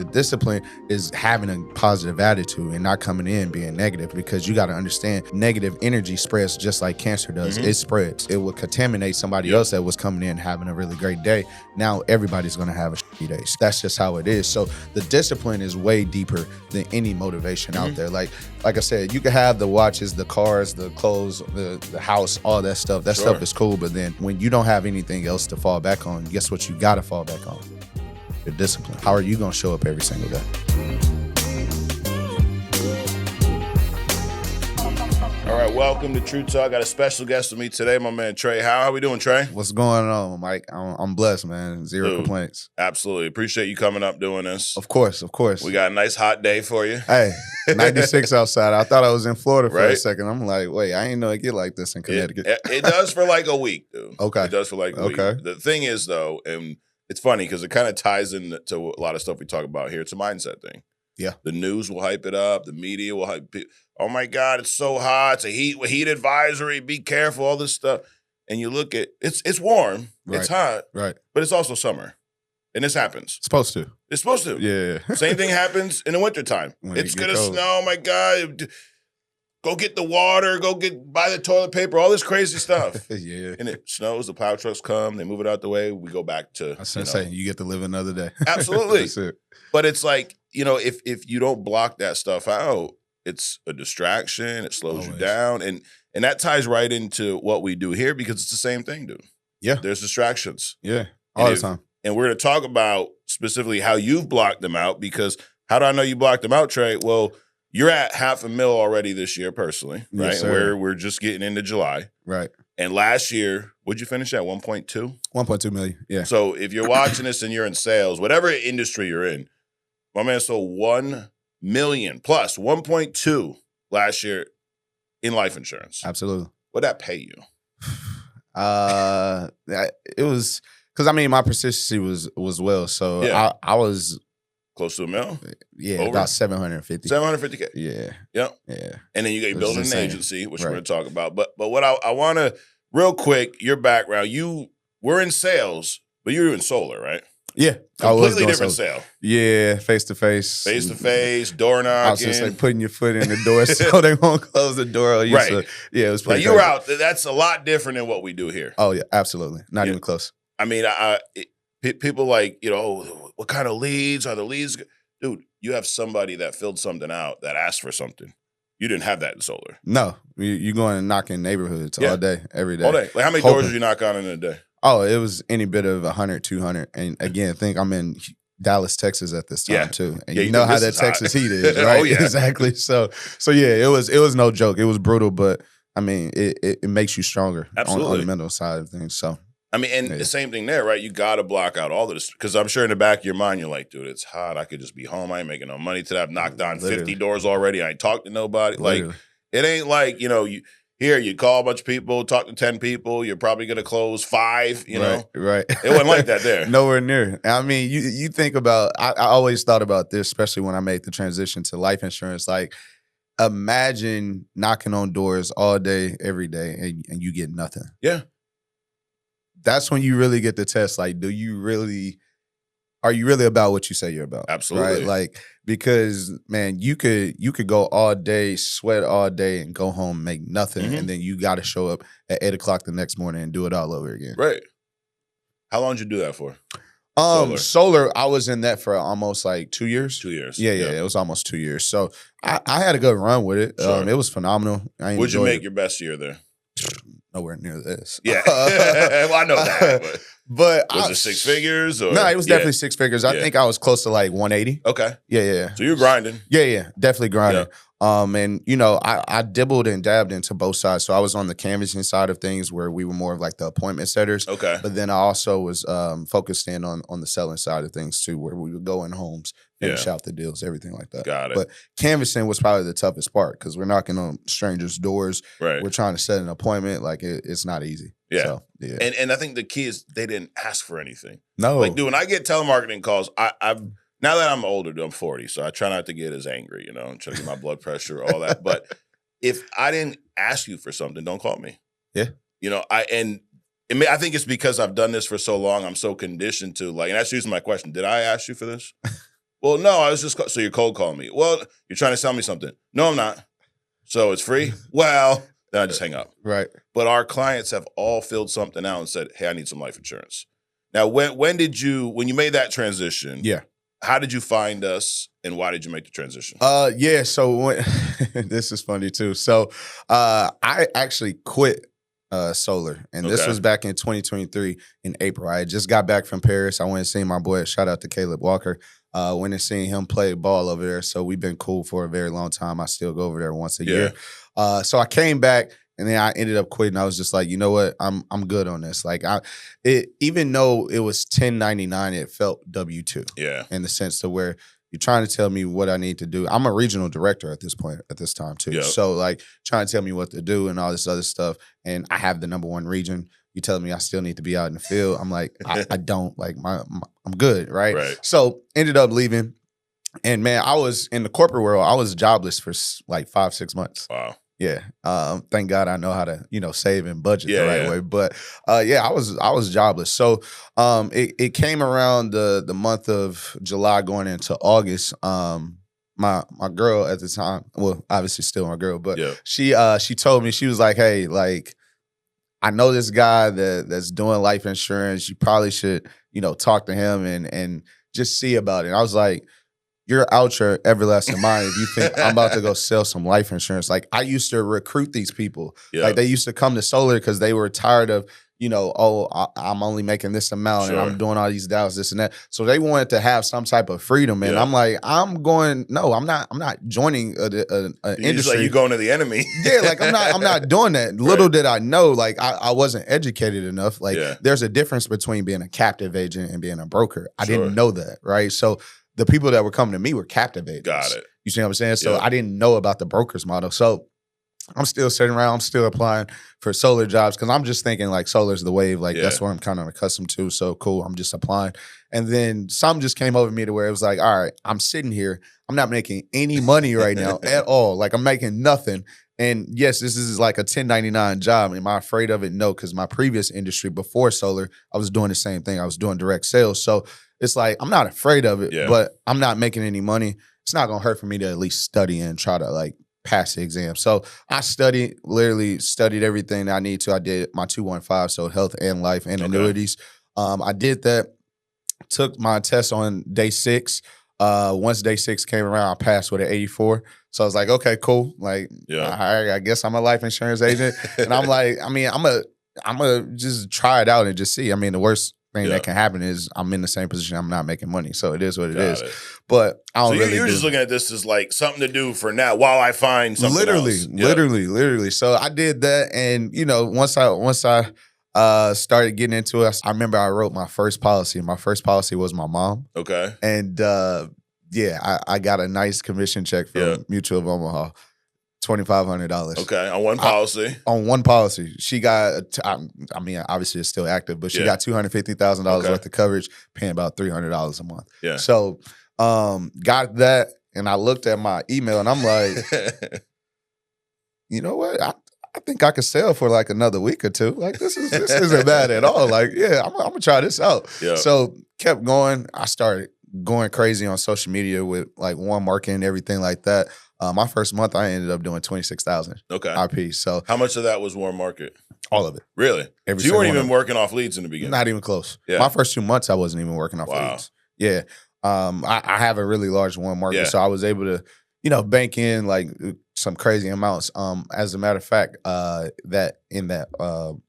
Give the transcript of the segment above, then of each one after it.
the discipline is having a positive attitude and not coming in being negative, because you got to understand negative energy spreads just like cancer does. It spreads. It will contaminate somebody else that was coming in having a really great day. Now everybody's going to have a shitty day. That's just how it is. So the discipline is way deeper than any motivation out there. Like I said, you can have the watches, the cars, the clothes, the house, all that stuff. That stuff is cool. But then when you don't have anything else to fall back on, guess what you got to fall back on? Your discipline. How are you going to show up every single day? All right, welcome to True Talk. Got a special guest with me today, my man Trey. How are we doing, Trey? What's going on, Mike? I'm blessed, man. Zero complaints. Absolutely. Appreciate you coming up doing this. Of course. We got a nice hot day for you. Hey, 96 outside. I thought I was in Florida for a second. I'm like, wait, I ain't know it get like this in Connecticut. It does for like a week, dude. Okay. It does for like a week. The thing is, though, and it's funny because it kind of ties into a lot of stuff we talk about here. It's a mindset thing. Yeah. The news will hype it up. The media will hype it. Oh, my God, it's so hot. It's a heat advisory. Be careful, all this stuff. And you look at it's warm. Right. It's hot. Right. But it's also summer. And this happens. It's supposed to. It's supposed to. Yeah. Same thing happens in the wintertime. It's going to snow. Oh, my God. Go get the water. Buy the toilet paper. All this crazy stuff. Yeah. And it snows. The plow trucks come. They move it out the way. We go back to. I was going to say, you get to live another day. Absolutely. That's it. But it's like, if you don't block that stuff out, it's a distraction. It slows you down. And that ties right into what we do here because it's the same thing, dude. Yeah. There's distractions. Yeah. All the time. And we're going to talk about specifically how you've blocked them out, because how do I know you blocked them out, Trey? Well, you're at $500,000 already this year personally, right? Yes, sir. We're just getting into July. Right. And last year, what'd you finish at, 1.2? 1.2 million, yeah. So if you're watching this and you're in sales, whatever industry you're in, my man sold 1 million plus 1.2 last year in life insurance. Absolutely. What'd that pay you? It was because my persistency was well, so I was close to $1 million. Yeah, over? about 750. 750K. Yeah. Yep. Yeah. And then you got building an agency, which we're going to talk about. But what I want to real quick, your background. You were in sales, but you were in solar, right? Yeah. Completely different sale. Yeah, face-to-face. Face-to-face, door knocking. I was just like putting your foot in the door so they won't close the door. Right. It was pretty you were out. That's a lot different than what we do here. Oh, yeah, absolutely. Not even close. I mean, people like, what kind of leads? Are the leads? Dude, you have somebody that filled something out that asked for something. You didn't have that in solar. No. You going and knocking neighborhoods all day, every day. All day. Like, how many doors did you knock on in a day? Oh, it was any bit of 100, 200. And again, I think I'm in Dallas, Texas at this time too. And you know how that Texas heat is, right? Oh, yeah. Exactly. So yeah, it was no joke. It was brutal, but I mean, it makes you stronger on the mental side of things. So I mean, and the same thing there, right? You got to block out all of this, because I'm sure in the back of your mind, you're like, dude, it's hot. I could just be home. I ain't making no money today. I've knocked on 50 doors already. I ain't talked to nobody. Literally. Like, it ain't like, you call a bunch of people, talk to 10 people. You're probably going to close 5, know? Right. It wasn't like that there. Nowhere near. I mean, you think about, I always thought about this, especially when I made the transition to life insurance. Like, imagine knocking on doors all day, every day, and you get nothing. Yeah. That's when you really get the test. Like, are you really about what you say you're about? Absolutely. Right? Like, because man, you could go all day, sweat all day, and go home, make nothing, and then you got to show up at 8:00 the next morning and do it all over again. Right. How long did you do that for? Solar, I was in that for almost like 2 years. 2 years. Yeah, it was almost 2 years. So I had a good run with it. Sure. It was phenomenal. What'd you make your best year there? Nowhere near this. Yeah. Well, I know that. But was it 6 figures? Or? No, it was definitely 6 figures. I think I was close to like 180. Okay. Yeah. So you're grinding. Yeah. Definitely grinding. And I dibbled and dabbed into both sides. So I was on the canvassing side of things where we were more of like the appointment setters. Okay. But then I also was focused in on the selling side of things too, where we would go in homes, finish out the deals, everything like that. Got it. But canvassing was probably the toughest part because we're knocking on strangers' doors. Right. We're trying to set an appointment. Like it's not easy. Yeah. So, yeah. And I think the key is they didn't ask for anything. No. Like, dude, when I get telemarketing calls, I've now that I'm older, dude, I'm 40, so I try not to get as angry, and try to get my blood pressure, all that. But if I didn't ask you for something, don't call me. Yeah. I think it's because I've done this for so long, I'm so conditioned to, like, and that's usually my question. Did I ask you for this? Well, no, I was just, so you're cold calling me. Well, you're trying to sell me something. No, I'm not. So it's free? Well, then I just hang up. Right. But our clients have all filled something out and said, hey, I need some life insurance. Now, when you made that transition, yeah, how did you find us and why did you make the transition? Yeah, so this is funny too. So I actually quit solar, and this was back in 2023 in April. I had just got back from Paris. I went and seen my boy, shout out to Caleb Walker. Went and seen him play ball over there. So we've been cool for a very long time. I still go over there once a year. So I came back and then I ended up quitting. I was just like, you know what? I'm good on this. Like even though it was 1099, it felt W-2. Yeah. In the sense to where you're trying to tell me what I need to do. I'm a regional director at this time too. Yep. So like trying to tell me what to do and all this other stuff. And I have the #1 region. You telling me I still need to be out in the field. I'm like, I don't like I'm good. Right. So ended up leaving. And man, I was in the corporate world. I was jobless for like 5-6 months. Wow. Yeah. Thank God I know how to, save and budget the right way. But I was jobless. So it came around the month of July going into August. My girl at the time, well, obviously still my girl, but she told me, she was like, hey, like, I know this guy that's doing life insurance. You probably should, talk to him and just see about it. And I was like, you're out your everlasting mind if you think I'm about to go sell some life insurance. Like, I used to recruit these people. Yep. Like, they used to come to solar because they were tired of, I'm only making this amount and I'm doing all these dials, this and that. So they wanted to have some type of freedom. And I'm like, I'm not joining an industry. Like, you going to the enemy. Yeah, like I'm not doing that. Little did I know, like I wasn't educated enough. Like there's a difference between being a captive agent and being a broker. I didn't know that, right? So the people that were coming to me were captive agents. Got it. You see what I'm saying? So I didn't know about the broker's model. So I'm still sitting around. I'm still applying for solar jobs because I'm just thinking like solar's the wave. Like that's what I'm kind of accustomed to. So cool. I'm just applying. And then some just came over me to where it was like, all right, I'm sitting here. I'm not making any money right now at all. Like I'm making nothing. And yes, this is like a 1099 job. Am I afraid of it? No, because my previous industry before solar, I was doing the same thing. I was doing direct sales. So it's like, I'm not afraid of it, but I'm not making any money. It's not going to hurt for me to at least study and try to like pass the exam. So I literally studied everything that I need to. I did my 215, so health and life and annuities. I did that, took my test on day 6. Once day 6 came around, I passed with an 84. So I was like, okay, cool. Like, I guess I'm a life insurance agent. And I'm like, I mean, I'm a just try it out and just see. I mean, the worst thing that can happen is I'm in the same position. I'm not making money. So it is what it is. But I don't really you're just looking at this as like something to do for now while I find something else. Literally. So I did that. And, once I started getting into it, I remember I wrote my first policy. My first policy was my mom. Okay. And I got a nice commission check from Mutual of Omaha. $2,500. Okay, on one policy. On one policy. She got, I mean, obviously it's still active, but she got $250,000 worth of coverage, paying about $300 a month. Yeah. So got that, and I looked at my email, and I'm like, you know what? I think I could sell for like another week or two. Like, this isn't bad at all. Like, I'm going to try this out. Yeah. So kept going. I started going crazy on social media with like warm marketing and everything like that. My first month, I ended up doing 26,000 IP. So how much of that was warm market? All of it. Really? So you weren't even working off leads in the beginning? Not even close. Yeah. My first 2 months, I wasn't even working off leads. Yeah. I have a really large warm market, so I was able to, bank in like some crazy amounts. As a matter of fact, that in that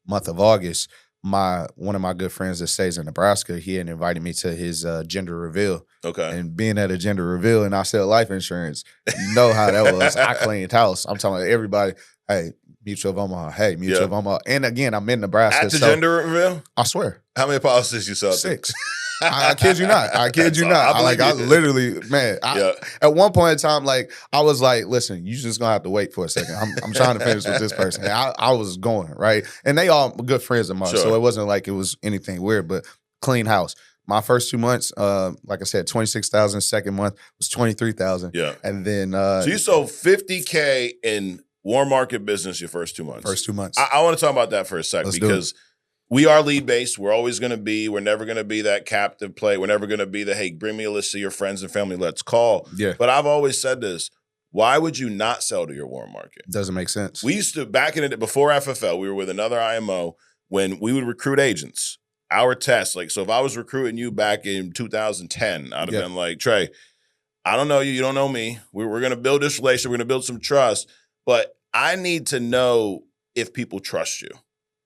month of August, one of my good friends that stays in Nebraska, he had invited me to his gender reveal. Okay. And being at a gender reveal and I sell life insurance, you know how that was. I cleaned house. I'm talking about everybody. Hey, Mutual of Omaha. Hey, Mutual of Omaha. And again, I'm in Nebraska. At the gender reveal? I swear. How many policies you sell? 6. I kid you not. I literally, man. At one point in time, like I was like, listen, you just gonna have to wait for a second. I'm trying to finish with this person. And I was going, right? And they all good friends of mine. Sure. So it wasn't like it was anything weird, but clean house. My first 2 months, like I said, 26,000. Second month was 23,000. Yeah. And then so you sold 50K in warm market business your first 2 months. First 2 months. I want to talk about that for a sec because we are lead based. We're always going to be. We're never going to be that captive play. We're never going to be the, hey, bring me a list of your friends and family. Let's call. Yeah. But I've always said this. Why would you not sell to your warm market? Doesn't make sense. We used to, back in it, before FFL, we were with another IMO when we would recruit agents. Our test, like, so if I was recruiting you back in 2010, I'd have been like, Trey, I don't know you. You don't know me. We're going to build this relationship. We're going to build some trust. But I need to know if people trust you.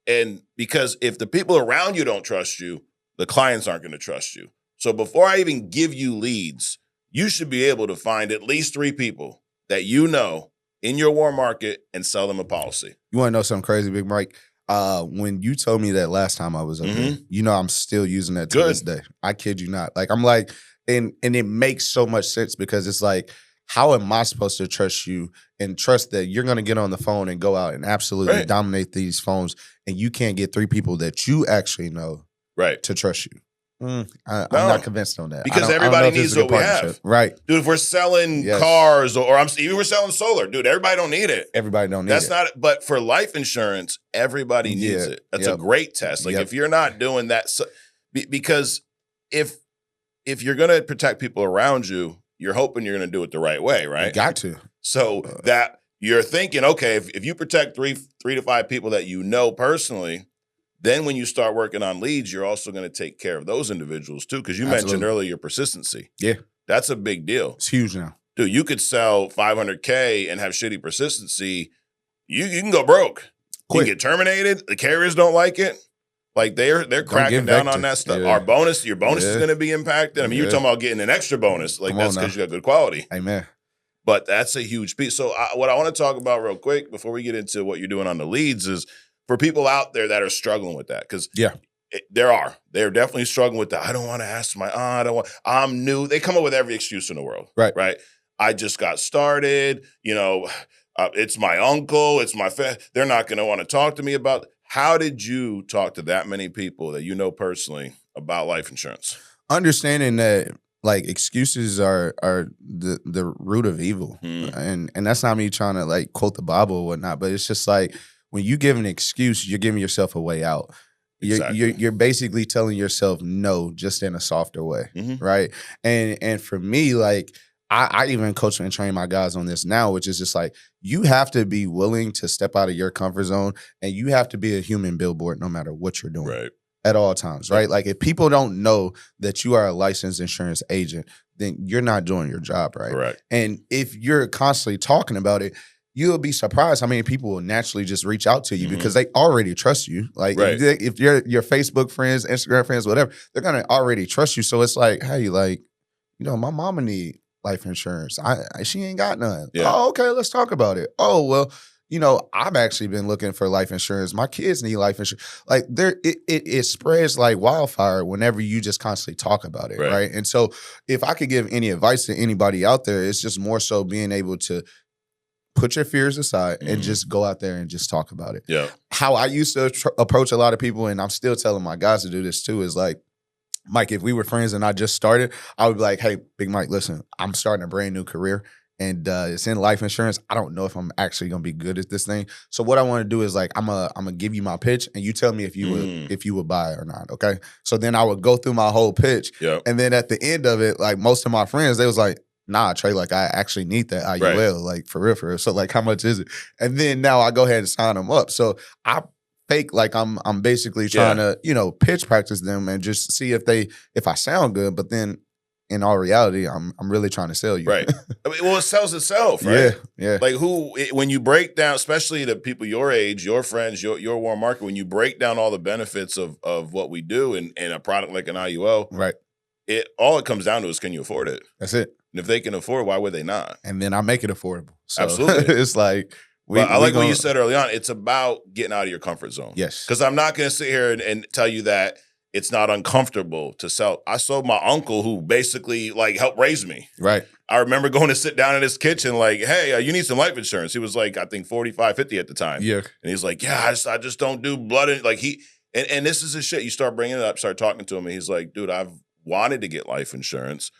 And because if the people around you don't trust you, the clients aren't going to trust you. So before I even give you leads, you should be able to find at least 3 people that you know in your warm market and sell them a policy. You want to know something crazy, Big Mike? When you told me that last time I was up there, you know I'm still using that to this day. I kid you not. Like, I'm like, and it makes so much sense because it's like, how am I supposed to trust you and trust that you're going to get on the phone and go out and absolutely dominate these phones and you can't get 3 people that you actually know to trust you? I'm not convinced on that. Because everybody needs what we have. Right. Dude, if we're selling cars or even we're selling solar, dude, everybody don't need it. Everybody don't need That's not, but for life insurance, everybody needs it. That's a great test. Like if you're not doing that, because if you're going to protect people around you, you're hoping you're going to do it the right way, right? You got to. So that you're thinking, okay, if you protect 3 to 5 people that you know personally, then when you start working on leads, you're also going to take care of those individuals too. Because you mentioned earlier your persistency. Yeah. That's a big deal. It's huge now. Dude, you could sell $500K and have shitty persistency. You can go broke. You can get terminated. The carriers don't like it. Like they're cracking down on that stuff. Your bonus is going to be impacted. I mean, you're talking about getting an extra bonus. Like that's because you got good quality. Amen. But that's a huge piece. So what I want to talk about real quick before we get into what you're doing on the leads is for people out there that are struggling with that. Because they're definitely struggling with that. I don't want to ask my aunt. I'm new. They come up with every excuse in the world. Right. I just got started. You know, it's my uncle. It's my they're not going to want to talk to me about. How did you talk to that many people that you know personally about life insurance? Understanding that like excuses are the root of evil. And that's not me trying to like quote the Bible or whatnot, but it's just like when you give an excuse, you're giving yourself a way out. You're basically telling yourself no, just in a softer way, right? And for me, like I even coach and train my guys on this now, which is just like you have to be willing to step out of your comfort zone, and you have to be a human billboard no matter what you're doing at all times, right? Like if people don't know that you are a licensed insurance agent, then you're not doing your job right. And if you're constantly talking about it, you'll be surprised how many people will naturally just reach out to you because they already trust you. Like if you're your Facebook friends, Instagram friends, whatever, they're gonna already trust you. So it's like, hey, like, you know, my mama need life insurance. She ain't got none. Oh, okay, let's talk about it. Oh, well, you know, I've actually been looking for life insurance. My kids need life insurance. Like it spreads like wildfire whenever you just constantly talk about it, right? And so if I could give any advice to anybody out there, it's just more so being able to put your fears aside and just go out there and just talk about it. How I used to approach a lot of people, and I'm still telling my guys to do this too, is like, Mike, if we were friends and I just started, I would be like, hey, Big Mike, listen, I'm starting a brand new career and it's in life insurance. I don't know if I'm actually going to be good at this thing. So what I want to do is like, I'm going to give you my pitch and you tell me if you would buy it or not, okay? So then I would go through my whole pitch. And then at the end of it, like most of my friends, they was like, nah, Trey, like I actually need that IUL, like for real. So like, how much is it? And then now I go ahead and sign them up. So I fake like I'm basically trying to, you know, pitch practice them and just see if I sound good, but then in all reality, I'm really trying to sell you. I mean, well, it sells itself, right? Yeah. Like when you break down, especially the people your age, your friends, your warm market, when you break down all the benefits of what we do in a product like an IUL, all it comes down to is, can you afford it? That's it. And if they can afford it, why would they not? And then I make it affordable. So absolutely. It's like, I like what you said early on. It's about getting out of your comfort zone. Yes. Because I'm not going to sit here and tell you that it's not uncomfortable to sell. I sold my uncle who basically like helped raise me. I remember going to sit down in his kitchen like, hey, you need some life insurance. He was like, I think 45, 50 at the time. And he's like, yeah, I just don't do blood. Like and this is his shit. You start bringing it up, start talking to him. And he's like, dude, I've wanted to get life insurance,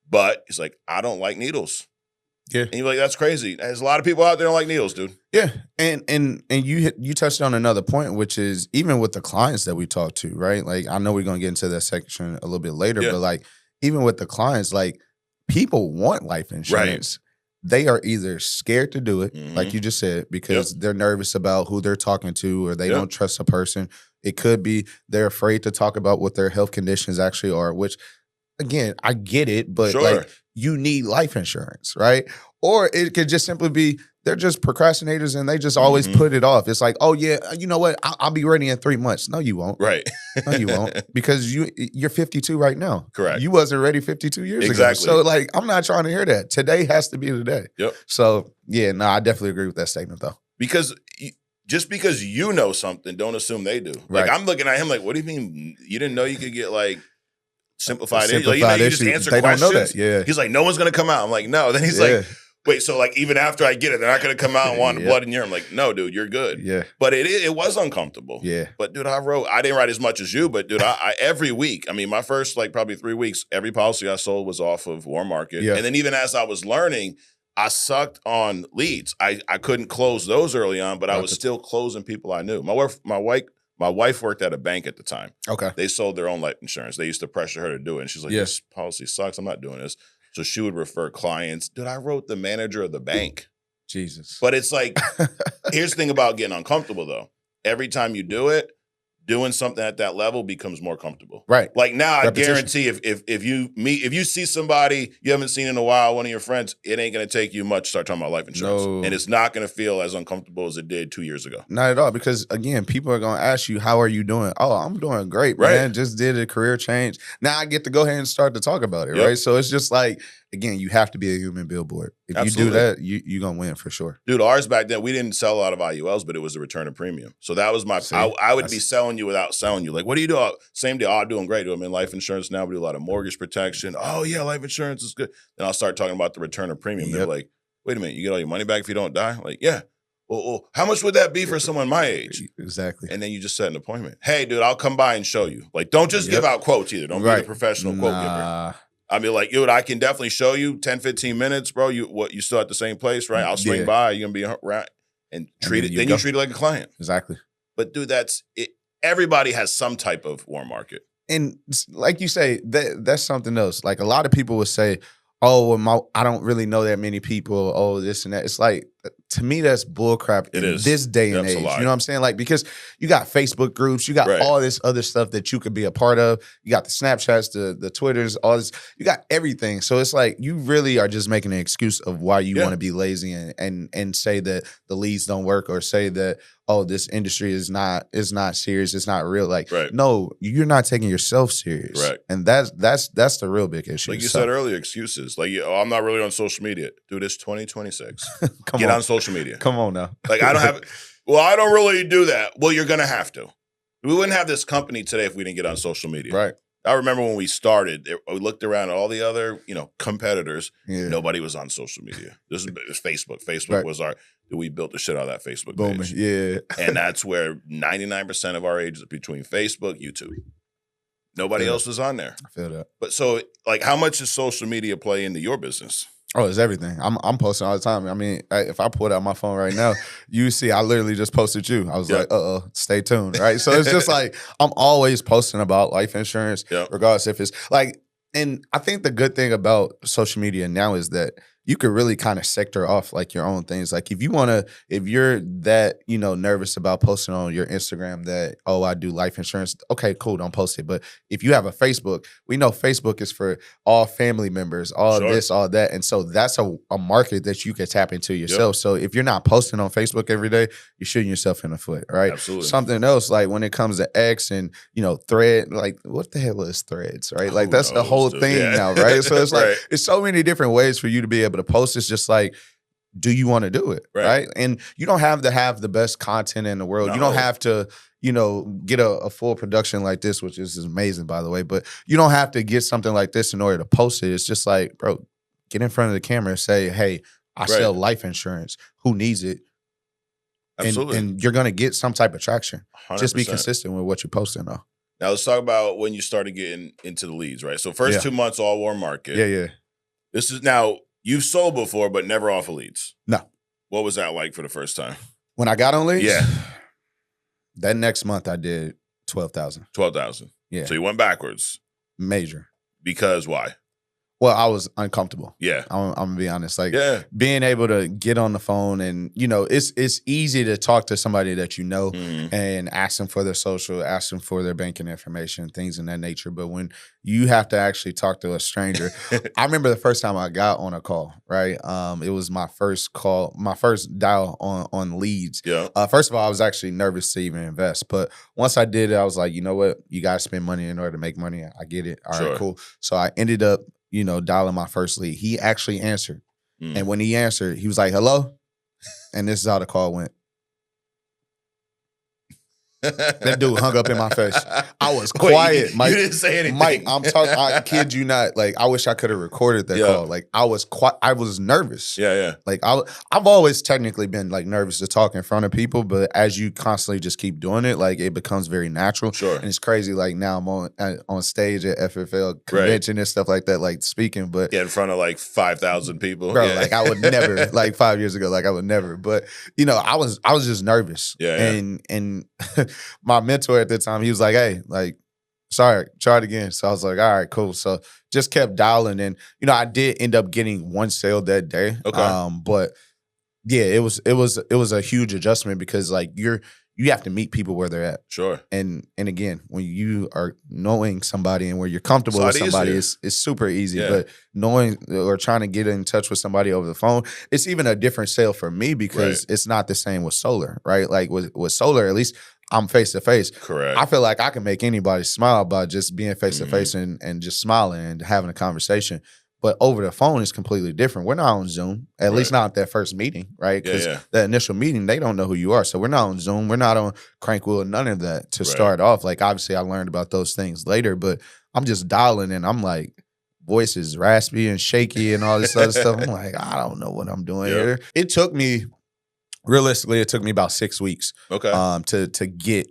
but he's like, I don't like needles. Yeah. And you're like, that's crazy. There's a lot of people out there don't like needles, dude. Yeah. And you touched on another point, which is even with the clients that we talk to, right? Like, I know we're going to get into that section a little bit later, but like, even with the clients, like, people want life insurance. Right. They are either scared to do it, like you just said, because they're nervous about who they're talking to, or they don't trust a person. It could be they're afraid to talk about what their health conditions actually are, which, again, I get it, but like, you need life insurance, right? Or it could just simply be they're just procrastinators and they just always put it off. It's like, oh yeah, you know what? I'll be ready in 3 months. No, you won't. Right. No, you won't, because you're 52 right now. Correct. You wasn't ready 52 years ago. So like, I'm not trying to hear that. Today has to be the day. Yep. So yeah, no, I definitely agree with that statement though. Because just because you know something, don't assume they do. Like, I'm looking at him like, what do you mean you didn't know you could get like simplified issues? Like, you just answer they questions. Don't know that. Yeah. He's like, no one's gonna come out. I'm like, no. Then he's like, wait, so like, even after I get it, they're not gonna come out and want blood in urine. I'm like, no, dude, you're good. Yeah. But it was uncomfortable. Yeah. But dude, I didn't write as much as you, but dude, I every week, I mean, my first like probably 3 weeks, every policy I sold was off of Warm Market. Yeah. And then even as I was learning, I sucked on leads. I couldn't close those early on, but I was still closing people I knew. My wife worked at a bank at the time. Okay. They sold their own life insurance. They used to pressure her to do it. And she's like, this policy sucks. I'm not doing this. So she would refer clients. Dude, I wrote the manager of the bank. Jesus. But it's like, here's the thing about getting uncomfortable, though. Every time you do it, doing something at that level becomes more comfortable. Right. Like now, I guarantee if you see somebody you haven't seen in a while, one of your friends, it ain't going to take you much to start talking about life insurance. No. And it's not going to feel as uncomfortable as it did 2 years ago. Not at all. Because again, people are going to ask you, how are you doing? Oh, I'm doing great, man. Just did a career change. Now I get to go ahead and start to talk about it, right? So it's just like, again, you have to be a human billboard. If you do that, you're going to win for sure. Dude, ours back then, we didn't sell a lot of IULs, but it was a return of premium. So that was I would be selling you without selling you. Like, what do you do? Same deal. Oh, doing great. I'm in life insurance now. We do a lot of mortgage protection. Oh, yeah, life insurance is good. Then I'll start talking about the return of premium. They're like, wait a minute, you get all your money back if you don't die? Like, yeah. Well, how much would that be for someone my age? Exactly. And then you just set an appointment. Hey, dude, I'll come by and show you. Like, don't just give out quotes either. Don't be the professional quote giver. I mean, like, dude, I can definitely show you 10, 15 minutes, bro. You still at the same place, right? I'll swing by. You're going to be around and treat it. Then you treat it like a client. Exactly. But, dude, that's it. Everybody has some type of warm market. And like you say, that's something else. Like, a lot of people would say, oh, well, I don't really know that many people. Oh, this and that. It's like, to me, that's bullcrap in this day and age. You know what I'm saying? Like, because you got Facebook groups, you got all this other stuff that you could be a part of. You got the Snapchats, the Twitters, all this. You got everything. So it's like, you really are just making an excuse of why you want to be lazy and say that the leads don't work, or say that, oh, this industry is not serious, it's not real. Like, no, you're not taking yourself serious. Right. And that's the real big issue. Like you said earlier, excuses. Like, I'm not really on social media. Dude, it's 2026. Get on social media. Come on now. Like, I don't really do that. Well, you're going to have to. We wouldn't have this company today if we didn't get on social media. Right. I remember when we started, we looked around at all the other, competitors. Yeah. Nobody was on social media. This was Facebook. Facebook was we built the shit out of that Facebook page. Yeah. And that's where 99% of our age is between Facebook, YouTube. Nobody else was on there. I feel that. But so, like, how much does social media play into your business? Oh, it's everything. I'm posting all the time. I mean, if I pull out my phone right now, you see, I literally just posted you. I was like, stay tuned, right? So it's just like, I'm always posting about life insurance, regardless if it's like, and I think the good thing about social media now is that you could really kind of sector off like your own things. Like, if you're that, nervous about posting on your Instagram that, oh, I do life insurance. Okay, cool. Don't post it. But if you have a Facebook, we know Facebook is for all family members, all this, all that. And so that's a market that you could tap into yourself. So if you're not posting on Facebook every day, you're shooting yourself in the foot, right? Absolutely. Something else, like when it comes to X and, Thread, like what the hell is Threads, right? Like that's the whole thing now, right? So it's like, it's so many different ways for you to be able to post. It's just like, do you want to do it, right? And you don't have to have the best content in the world. No. You don't have to, get a full production like this, which is amazing, by the way. But you don't have to get something like this in order to post it. It's just like, bro, get in front of the camera and say, hey, I sell life insurance. Who needs it? Absolutely. And you're going to get some type of traction. 100%. Just be consistent with what you're posting, though. Now, let's talk about when you started getting into the leads, right? So first 2 months, all warm market. Yeah. This is now, You've sold before, but never off of leads. No. What was that like for the first time? When I got on leads? Yeah. That next month I did 12,000. 12,000. Yeah. So you went backwards. Major. Because why? Well, I was uncomfortable. Yeah. I'm gonna be honest. Like being able to get on the phone and, it's easy to talk to somebody that you know and ask them for their social, ask them for their banking information, things in that nature. But when you have to actually talk to a stranger, I remember the first time I got on a call, right? It was my first call, my first dial on leads. Yeah. First of all, I was actually nervous to even invest. But once I did it, I was like, you know what? You got to spend money in order to make money. I get it. All right, cool. So I ended up dialing my first lead. He actually answered. And when he answered, he was like, hello? And this is how the call went. That dude hung up in my face. I was quiet. Wait, Mike, you didn't say anything. Mike, I'm talking. I kid you not. Like, I wish I could have recorded that call. Like, I was quiet. I was nervous. Yeah. Like, I've always technically been like nervous to talk in front of people, but as you constantly just keep doing it, like it becomes very natural. Sure. And it's crazy. Like now I'm on stage at FFL convention and stuff like that, like speaking. But get in front of like 5,000 people, bro. Like I would never. Like 5 years ago, like I would never. But I was just nervous. And my mentor at the time, he was like, hey, like, sorry, try it again. So I was like, all right, cool. So just kept dialing. And, I did end up getting one sale that day. Okay. But yeah, it was a huge adjustment because like you have to meet people where they're at. Sure. And again, when you are knowing somebody and where you're comfortable with somebody, it's super easy. Yeah. But knowing or trying to get in touch with somebody over the phone, it's even a different sale for me because it's not the same with solar, right? Like with solar, at least I'm face to face. Correct. I feel like I can make anybody smile by just being face to face and just smiling and having a conversation. But over the phone is completely different. We're not on Zoom, at least not at that first meeting, right? Because the initial meeting, they don't know who you are. So we're not on Zoom. We're not on Crankwheel, none of that to start off. Like, obviously, I learned about those things later, but I'm just dialing and I'm like, voice is raspy and shaky and all this other stuff. I'm like, I don't know what I'm doing here. It took me, realistically, about 6 weeks to get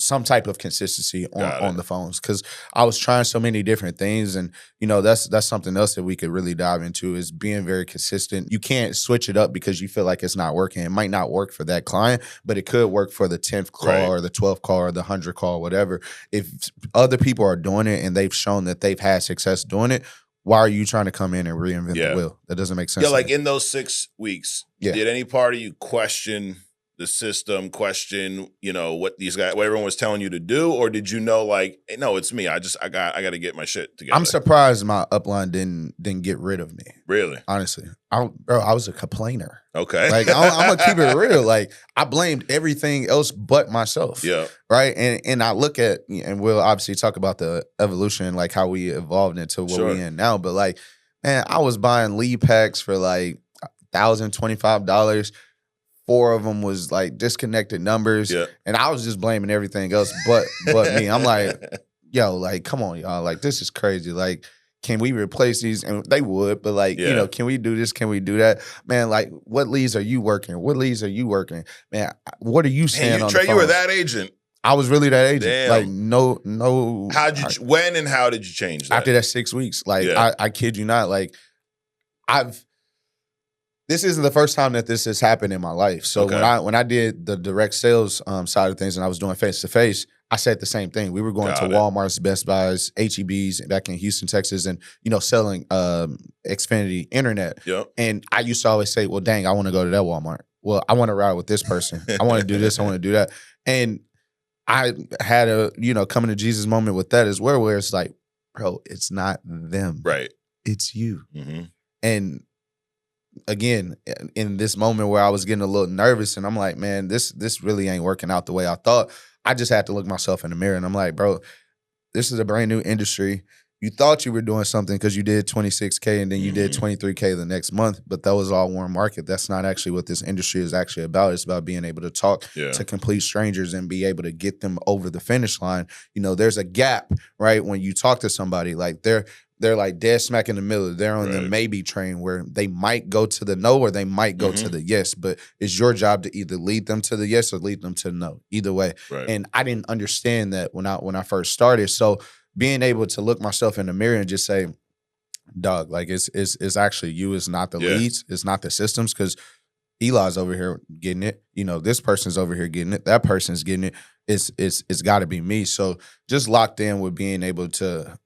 some type of consistency on the phones because I was trying so many different things. And, that's something else that we could really dive into is being very consistent. You can't switch it up because you feel like it's not working. It might not work for that client, but it could work for the 10th call or the 12th call or the 100th call, whatever. If other people are doing it and they've shown that they've had success doing it, why are you trying to come in and reinvent the wheel? That doesn't make sense. Yeah, like in those 6 weeks, did any part of you question the system, question, what everyone was telling you to do, or did you know, like, hey, no, it's me. I got to get my shit together. I'm surprised my upline didn't get rid of me. Really? Honestly, I was a complainer. Okay. Like I'm gonna keep it real. Like I blamed everything else but myself. Yeah. Right. And I look at, and we'll obviously talk about the evolution, like how we evolved into what we're in now. But like, man, I was buying lead packs for like $1,025. 4 of them was like disconnected numbers. Yeah. And I was just blaming everything else but me. I'm like, yo, like, come on, y'all. Like, this is crazy. Like, can we replace these? And they would, but like, can we do this? Can we do that? Man, like, what leads are you working? What leads are you working? Man, what are you saying on Trey, the phone? you were that agent. I was really that agent. Damn. Like, no. When and how did you change that? After that 6 weeks. Like, I kid you not. Like, this isn't the first time that this has happened in my life. So when I did the direct sales side of things and I was doing face-to-face, I said the same thing. We were going to Walmart's, Best Buys, HEBs back in Houston, Texas, and, selling Xfinity internet. Yep. And I used to always say, well, dang, I want to go to that Walmart. Well, I want to ride with this person. I want to do this. I want to do that. And I had a, coming to Jesus moment with that as well, where it's like, bro, it's not them. Right. It's you. Mm-hmm. And again, in this moment where I was getting a little nervous and I'm like, man, this really ain't working out the way I thought. I just had to look myself in the mirror and I'm like, bro, this is a brand new industry. You thought you were doing something because you did 26K and then you did 23K the next month, but that was all warm market. That's not actually what this industry is actually about. It's about being able to talk to complete strangers and be able to get them over the finish line. There's a gap, right? When you talk to somebody, like they're like dead smack in the middle. They're on the maybe train where they might go to the no or they might go to the yes. But it's your job to either lead them to the yes or lead them to the no. Either way. Right. And I didn't understand that when I first started. So being able to look myself in the mirror and just say, dog, like it's actually you. It's not the leads. It's not the systems, because Eli's over here getting it. This person's over here getting it. That person's getting it. It's got to be me. So just locked in with being able to,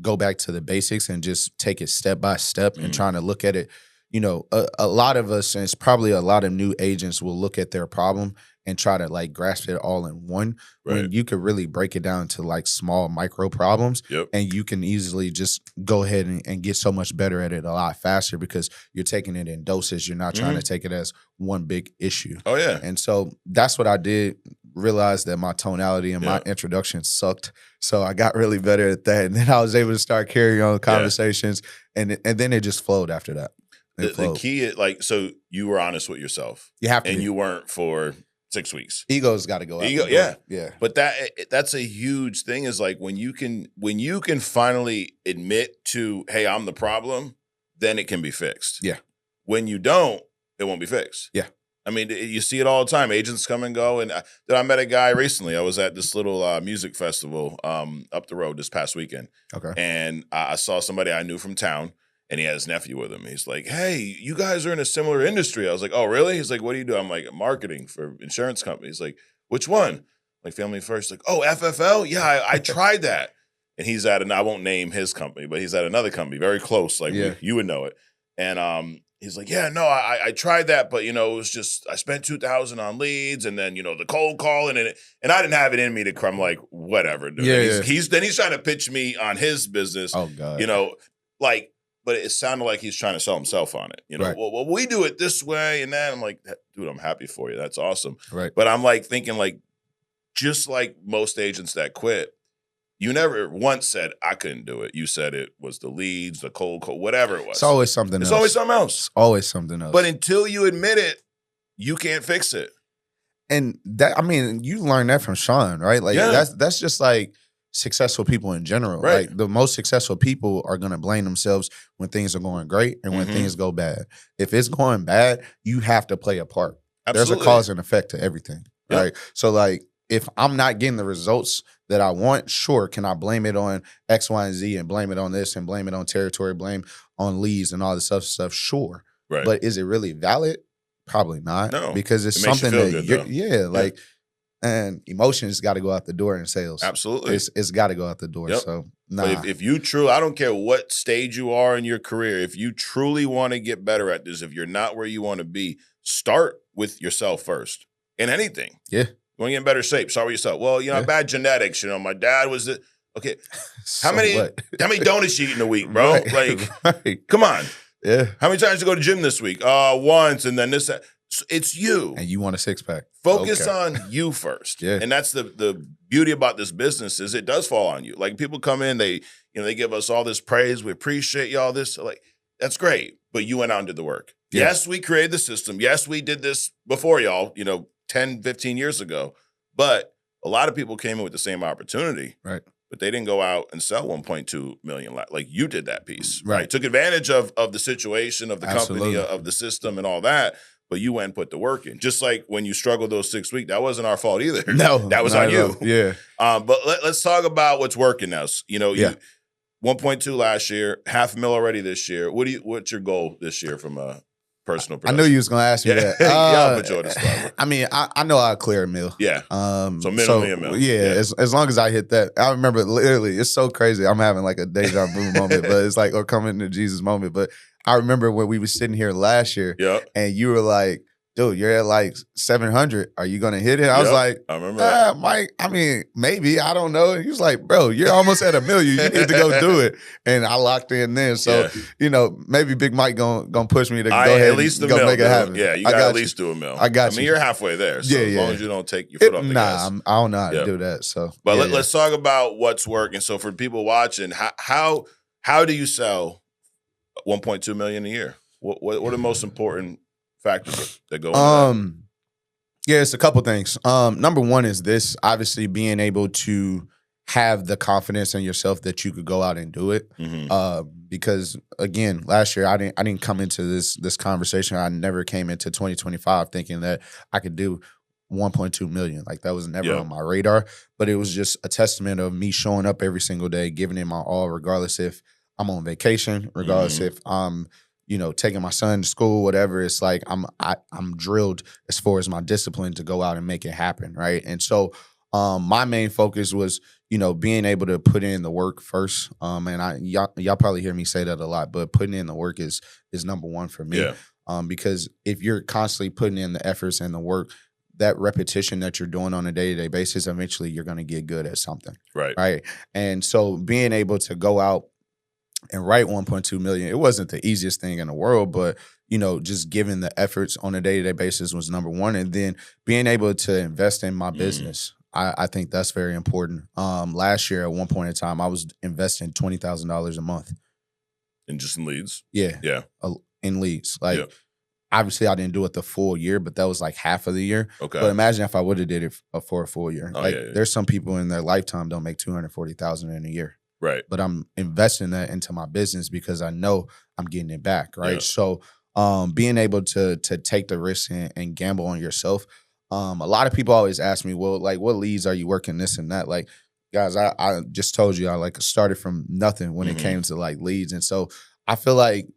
go back to the basics and just take it step by step and trying to look at it. A lot of us, and it's probably a lot of new agents, will look at their problem and try to like grasp it all in one, when you could really break it down to like small micro problems. And you can easily just go ahead and get so much better at it a lot faster, because you're taking it in doses. You're not trying to take it as one big issue. Oh yeah. And so that's what I did. Realized that my tonality and my introduction sucked. So I got really better at that. And then I was able to start carrying on conversations. And then it just flowed after that. The key is like, so you were honest with yourself. You have to. And you weren't for 6 weeks. Ego's got to go out. Yeah. But that's a huge thing, is like when you can finally admit to, hey, I'm the problem, then it can be fixed. Yeah. When you don't, it won't be fixed. Yeah. I mean, you see it all the time. Agents come and go. And I met a guy recently. I was at this little music festival up the road this past weekend. Okay. And I saw somebody I knew from town. And he had his nephew with him. He's like, hey, you guys are in a similar industry. I was like, oh, really? He's like, what do you do? I'm like, marketing for insurance companies. Like, which one? Like, Family First. Like, oh, FFL? Yeah, I tried that. And he's at, and I won't name his company, but he's at another company, very close. Like, you would know it. And he's like, yeah, no, I tried that, but, it was just, I spent $2,000 on leads, and then, the cold calling, and I didn't have it in me to come like, whatever, dude. Yeah, he's trying to pitch me on his business. Oh, God. But it sounded like he's trying to sell himself on it. Right. Well, we do it this way and that. I'm like, dude, I'm happy for you. That's awesome. Right. But I'm like thinking, like, just like most agents that quit, you never once said, I couldn't do it. You said it was the leads, the cold call, whatever it was. It's always something else. It's always something else. It's always something else. But until you admit it, you can't fix it. And that, I mean, you learned that from Sean, right? Like, that's just like successful people in general. Right. Like, the most successful people are going to blame themselves when things are going great and when things go bad. If it's going bad, you have to play a part. Absolutely. There's a cause and effect to everything, right? So, like, if I'm not getting the results that I want, sure, can I blame it on X, Y, and Z, and blame it on this, and blame it on territory, blame on leads and all this other stuff? Sure. Right. But is it really valid? Probably not. No. Because it's It makes you something feel that good, like, and emotions got to go out the door in sales. Absolutely. It's got to go out the door. Yep. So, nah. But if you truly, I don't care what stage you are in your career, if you truly want to get better at this, if you're not where you want to be, start with yourself first in anything. Yeah. You want to get in better shape, start with yourself. Well, bad genetics. My dad was the, okay. So How many donuts you eat in a week, bro? Like, come on. Yeah. How many times you go to the gym this week? Once, and then this. It's you. And you want a six pack. Focus on you first. Yeah. And that's the beauty about this business, is it does fall on you. Like, people come in, they give us all this praise. We appreciate y'all this. Like, that's great. But you went out and did the work. Yeah. Yes, we created the system. Yes, we did this before y'all, 10, 15 years ago. But a lot of people came in with the same opportunity. Right. But they didn't go out and sell 1.2 million. Like, you did that piece. Right. Took advantage of the situation, of the Absolutely. company, of the system and all that. But you went and put the work in. Just like when you struggled those 6 weeks, that wasn't our fault either. No. That was on you. Yeah. But let's talk about what's working now. You 1.2 last year, $500,000 already this year. What's your goal this year from a personal I knew you was gonna ask me that. I'll put you on the spot. I mean, I know I'll clear a meal. Yeah. So minimally a meal. Yeah, as long as I hit that. I remember literally, it's so crazy. I'm having like a deja vu moment, but it's like, or coming to Jesus moment. But I remember when we were sitting here last year, and you were like, dude, you're at like 700. Are you gonna hit it? I was like, I remember that. Mike, I mean, maybe, I don't know. And he was like, bro, you're almost at $1 million. You need to go do it. And I locked in then. So, maybe Big Mike gonna push me to go ahead at least and the go mill, make it happen. Yeah, you got to at least do $1 million. I got you. I mean, you're halfway there. So as long as you don't take your foot off the gas. I don't know how to do that. So, but let's talk about what's working. So for people watching, how do you sell 1.2 million a year? What are the most important factors that go into that? Yeah, it's a couple things. Number one is this, obviously being able to have the confidence in yourself that you could go out and do it. Because again, last year I didn't come into this conversation. I never came into 2025 thinking that I could do 1.2 million. Like, that was never on my radar. But it was just a testament of me showing up every single day, giving it my all, regardless if I'm on vacation, regardless if I'm, taking my son to school, whatever. It's like I'm drilled as far as my discipline to go out and make it happen, right? And so my main focus was, being able to put in the work first. And y'all probably hear me say that a lot, but putting in the work is number one for me. Yeah. Because if you're constantly putting in the efforts and the work, that repetition that you're doing on a day-to-day basis, eventually you're going to get good at something. Right. And so being able to go out and write 1.2 million, it wasn't the easiest thing in the world, but just giving the efforts on a day-to-day basis was number one. And then being able to invest in my business. I think that's very important. Last year at one point in time, I was investing $20,000 a month. And just in leads? Yeah. Yeah. In leads. Obviously, I didn't do it the full year, but that was like half of the year. Okay. But imagine if I would have did it for a full year. Oh, There's some people in their lifetime don't make $240,000 in a year. Right. But I'm investing that into my business because I know I'm getting it back. Right. Yeah. So being able to take the risk and gamble on yourself. A lot of people always ask me, well, like, what leads are you working, this and that? Like, guys, I just told you, I started from nothing when it came to like leads. And so I feel like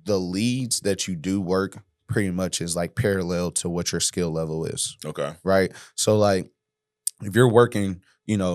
the leads that you do work pretty much is like parallel to what your skill level is. Okay. Right. So like if you're working,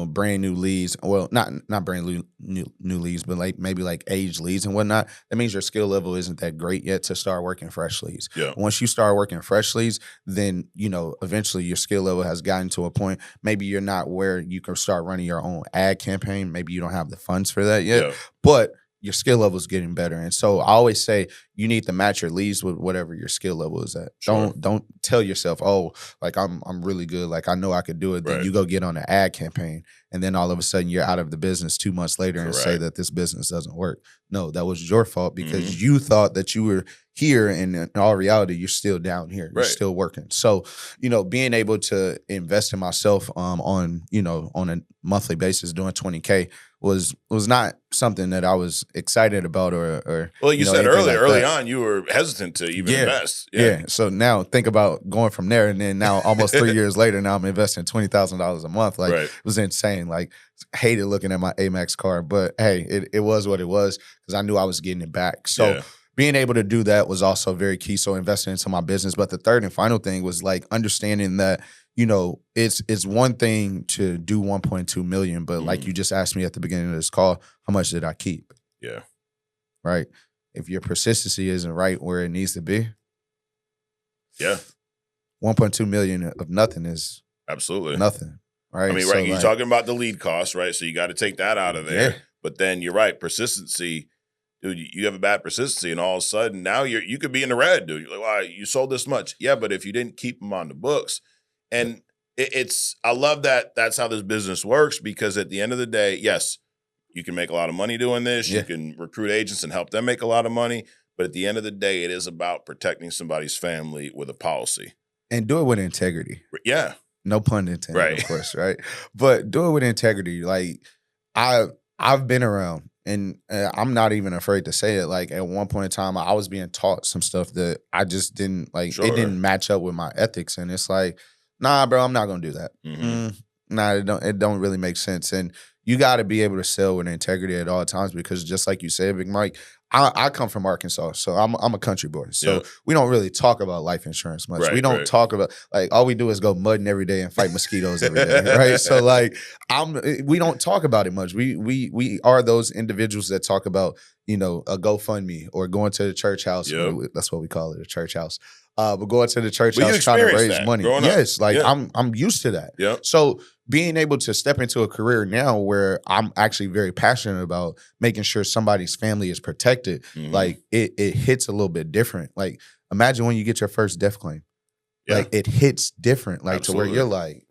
brand new leads, well, not brand new leads, but like maybe like age leads and whatnot, that means your skill level isn't that great yet to start working fresh leads. Yeah. Once you start working fresh leads, then, eventually your skill level has gotten to a point, maybe you're not where you can start running your own ad campaign. Maybe you don't have the funds for that yet, but your skill level is getting better. And so I always say you need to match your leads with whatever your skill level is at. Sure. Don't tell yourself, oh, like I'm really good, like I know I could do it. Then you go get on an ad campaign and then all of a sudden you're out of the business 2 months later and say that this business doesn't work. No, that was your fault because you thought that you were here, and in all reality, you're still down here. You're still working. So, being able to invest in myself on a monthly basis doing 20K was not something that I was excited about or well, you said early on you were hesitant to even invest. Yeah. So now think about going from there, and then now almost 3 years later, now I'm investing $20,000 a month. Like it was insane. Like hated looking at my Amex card, but hey, it was what it was because I knew I was getting it back. So being able to do that was also very key. So investing into my business. But the third and final thing was like understanding that, it's one thing to do 1.2 million, but like you just asked me at the beginning of this call, how much did I keep? Yeah. Right. If your persistency isn't right where it needs to be. Yeah. 1.2 million of nothing is absolutely nothing. Right. I mean, so you're talking about the lead cost, right? So you got to take that out of there. Yeah. But then you're right. Persistency, dude, you have a bad persistency, and all of a sudden now you could be in the red, dude. You're like, well, you sold this much. Yeah, but if you didn't keep them on the books, and I love that that's how this business works, because at the end of the day, yes, you can make a lot of money doing this. You can recruit agents and help them make a lot of money. But at the end of the day, it is about protecting somebody's family with a policy. And do it with integrity. Yeah. No pun intended, of course, right? But do it with integrity. Like, I've been around, and I'm not even afraid to say it. Like, at one point in time, I was being taught some stuff that I just didn't, like, it didn't match up with my ethics. And it's like, nah, bro, I'm not going to do that. Nah, it don't really make sense. And you got to be able to sell with integrity at all times, because just like you said, Big Mike, I come from Arkansas, so I'm a country boy. So we don't really talk about life insurance much. We don't talk about, like, all we do is go mudding every day and fight mosquitoes every day, right? So like, we don't talk about it much. We are those individuals that talk about, a GoFundMe or going to the church house. That's what we call it, a church house. But going to the church house trying to raise money. Yes, like I'm used to that. Yeah. So being able to step into a career now where I'm actually very passionate about making sure somebody's family is protected, like it hits a little bit different. Like, imagine when you get your first death claim. Like, it hits different, like to where you're like,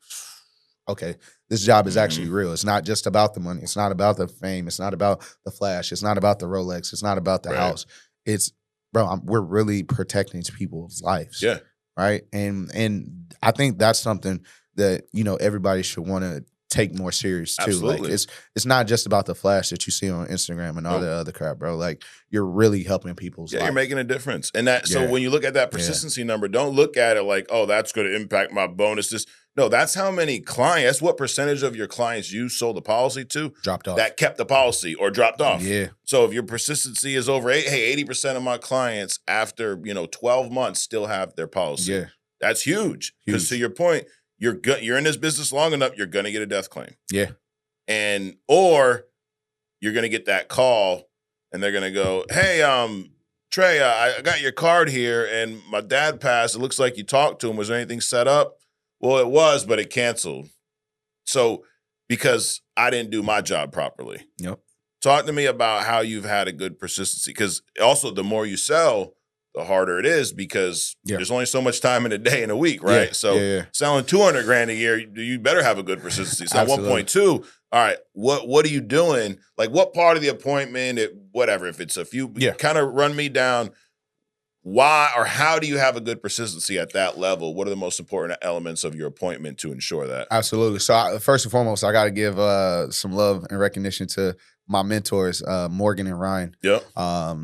okay, this job is actually real. It's not just about the money. It's not about the fame. It's not about the flash. It's not about the Rolex. It's not about the house. It's, bro, we're really protecting people's lives. Yeah. Right. And I think that's something that, everybody should want to take more serious too. Absolutely. Like, it's not just about the flash that you see on Instagram and all that other crap, bro. Like, you're really helping people's life. You're making a difference. And that, so when you look at that persistency number, don't look at it like, oh, that's going to impact my bonuses. No, that's how many clients, that's what percentage of your clients you sold the policy to Dropped off. that kept the policy or dropped off. Yeah. So if your persistency is over 80% of my clients after, 12 months still have their policy. Yeah. That's huge. Because to your point, you're in this business long enough, you're going to get a death claim. Yeah. Or you're going to get that call and they're going to go, hey, Trey, I got your card here and my dad passed. It looks like you talked to him. Was there anything set up? Well, it was, but it canceled. So because I didn't do my job properly. Yep. Talk to me about how you've had a good persistency. Because also the more you sell, the harder it is because there's only so much time in a day and a week, right? So selling $200,000 a year, you better have a good persistency. So at 1.2, all right, what are you doing? Like what part of the appointment, whatever, if it's a few, kind of run me down why or how do you have a good persistency at that level? What are the most important elements of your appointment to ensure that? Absolutely. So first and foremost, I got to give some love and recognition to my mentors, Morgan and Ryan. Yep.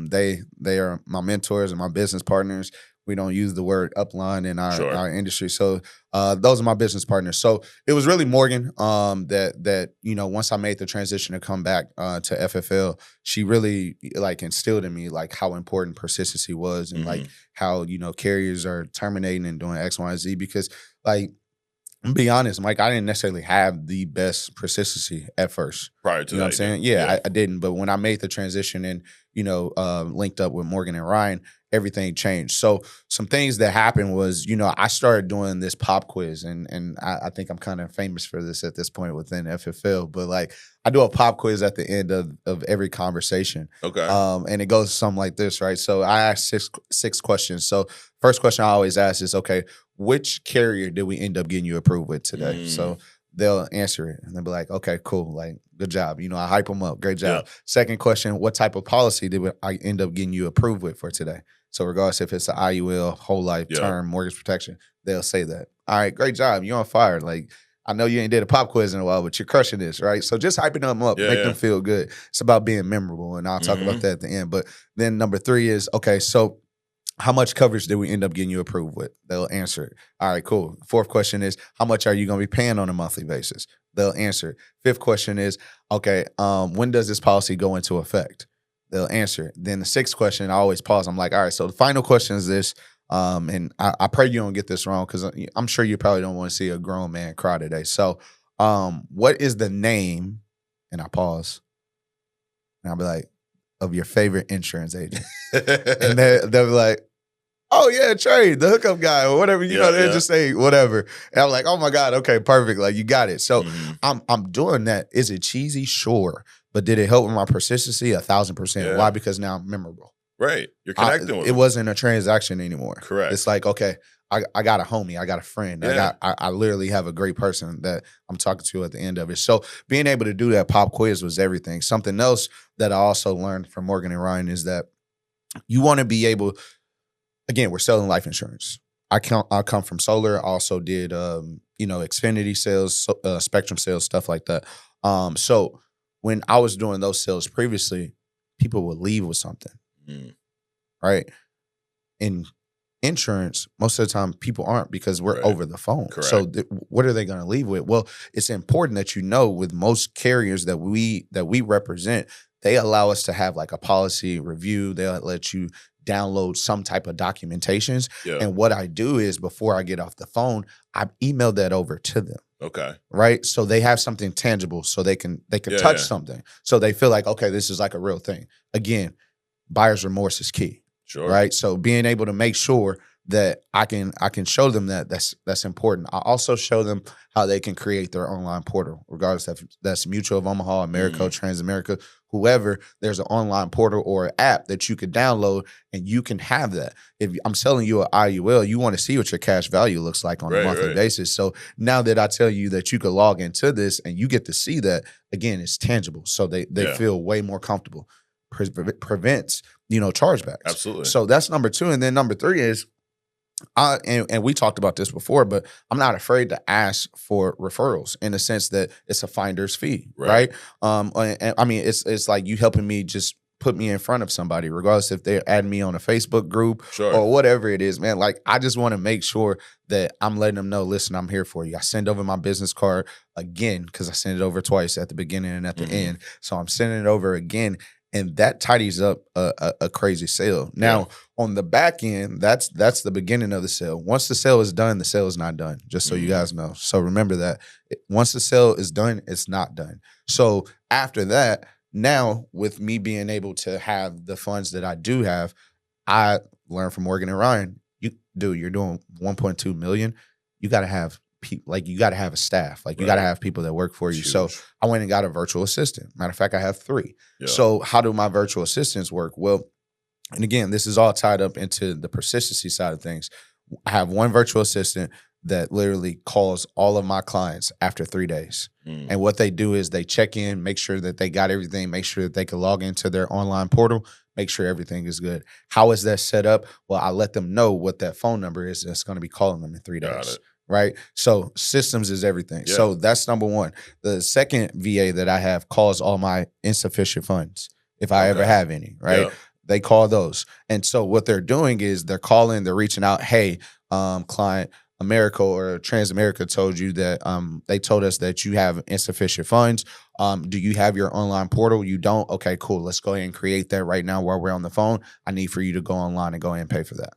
They are my mentors and my business partners. We don't use the word upline in our industry. So those are my business partners. So it was really Morgan that once I made the transition to come back to FFL, she really instilled in me how important persistency was and how carriers are terminating and doing X, Y, and Z because be honest, Mike, I didn't necessarily have the best persistency at first. Prior to what I'm saying? Yeah. I didn't. But when I made the transition and, linked up with Morgan and Ryan, everything changed. So some things that happened was, I started doing this pop quiz and I think I'm kind of famous for this at this point within FFL, but I do a pop quiz at the end of every conversation. Okay. And it goes something like this, right? So I asked six questions. So first question I always ask is, okay, which carrier did we end up getting you approved with today? So they'll answer it and they'll be like, okay, cool. Good job. I hype them up. Great job. Yeah. Second question, what type of policy did I end up getting you approved with for today? So regardless if it's an IUL, whole life, term, mortgage protection, they'll say that. All right, great job. You're on fire. I know you ain't did a pop quiz in a while, but you're crushing this, right? So just hyping them up, make them feel good. It's about being memorable, and I'll talk about that at the end. But then number 3 is, okay, so how much coverage did we end up getting you approved with? They'll answer it. All right, cool. Fourth question is, how much are you going to be paying on a monthly basis? They'll answer it. Fifth question is, okay, when does this policy go into effect? They'll answer it. Then the sixth question, I always pause. I'm like, all right, so the final question is this, and I pray you don't get this wrong because I'm sure you probably don't want to see a grown man cry today. So what is the name, and I pause, and I'll be like, of your favorite insurance agent? And they'll be like, oh yeah, Trey, the hookup guy or whatever, they'll just say whatever. And I'm like, oh my God, okay, perfect. You got it. So I'm doing that. Is it cheesy? Sure. But did it help with my persistency? 1,000%. Yeah. Why? Because now I'm memorable. Right. You're connecting with it. It wasn't a transaction anymore. Correct. It's okay, I got a homie, I got a friend. Yeah. I literally have a great person that I'm talking to at the end of it. So being able to do that pop quiz was everything. Something else that I also learned from Morgan and Ryan is that you want to be able, again, we're selling life insurance. I come from solar. I also did Xfinity sales, Spectrum sales, stuff like that. So when I was doing those sales previously, people would leave with something, right? In insurance, most of the time people aren't because we're over the phone. Correct. So what are they going to leave with? Well, it's important that with most carriers that we represent, they allow us to have a policy review. They'll let you download some type of documentations. Yeah. And what I do is before I get off the phone, I email that over to them. Okay. Right. So they have something tangible so they can touch something. So they feel like, okay, this is a real thing. Again, buyer's remorse is key. Sure. Right. So being able to make sure that I can show them that's important. I also show them how they can create their online portal, regardless if that's Mutual of Omaha, America, Transamerica, whoever. There's an online portal or an app that you could download and you can have that. If I'm selling you an IUL, you want to see what your cash value looks like on a monthly basis. So now that I tell you that you could log into this and you get to see that, again, it's tangible. So they feel way more comfortable. Prevents, chargebacks. Absolutely. So that's number 2. And then number 3 is, and we talked about this before, but I'm not afraid to ask for referrals in the sense that it's a finder's fee, right? And I mean, it's like you helping me just put me in front of somebody, regardless if they're adding me on a Facebook group Sure. or whatever it is, man. Like, I just want to make sure that I'm letting them know, listen, I'm here for you. I send over my business card again, because I send it over twice at the beginning and at the end. So I'm sending it over again. And that tidies up a crazy sale. Now, on the back end, that's the beginning of the sale. Once the sale is done, the sale is not done, just so you guys know. So remember that. Once the sale is done, it's not done. So after that, now with me being able to have the funds that I do have, I learned from Morgan and Ryan, you're doing 1.2 million. You got to have people, like, you got to have a staff, like, you got to have people that work for you. So I went and got a virtual assistant. Matter of fact, I have 3. Yeah. So how do my virtual assistants work? Well, and again, this is all tied up into the persistency side of things. I have one virtual assistant that literally calls all of my clients after 3 days. And what they do is they check in, make sure that they got everything, make sure that they can log into their online portal, make sure everything is good. How is that set up? Well, I let them know what that phone number is that's going to be calling them in 3 days. Right? So systems is everything. Yeah. So that's number one. The second VA that I have calls all my insufficient funds, if I ever have any, right? Yeah. They call those. And so what they're doing is they're calling, they're reaching out, hey, client, America or Transamerica told you that they told us that you have insufficient funds. Do you have your online portal? You don't? Okay, cool. Let's go ahead and create that right now while we're on the phone. I need for you to go online and go ahead and pay for that.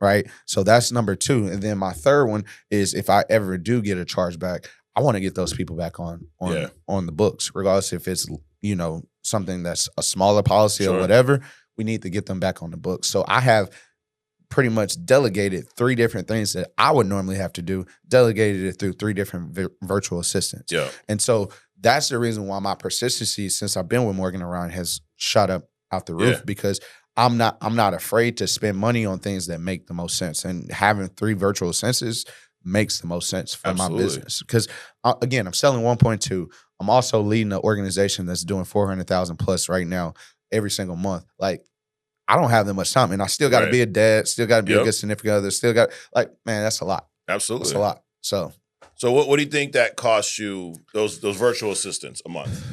Right? So that's number 2. And then my third one is, if I ever do get a chargeback, I want to get those people back on the books, regardless if it's, something that's a smaller policy or whatever. We need to get them back on the books. So I have pretty much delegated 3 different things that I would normally have to do, delegated it through 3 different virtual assistants. Yeah. And so that's the reason why my persistency, since I've been with Morgan and Ryan, has shot up out the roof, because I'm not afraid to spend money on things that make the most sense. And having 3 virtual assistants makes the most sense for my business. Because again, I'm selling 1.2. I'm also leading an organization that's doing 400,000 plus right now every single month. Like, I don't have that much time, and I still got to be a dad, still got to be a good significant other, still got, like, man, that's a lot. Absolutely. That's a lot. So what do you think that costs you, those virtual assistants, a month?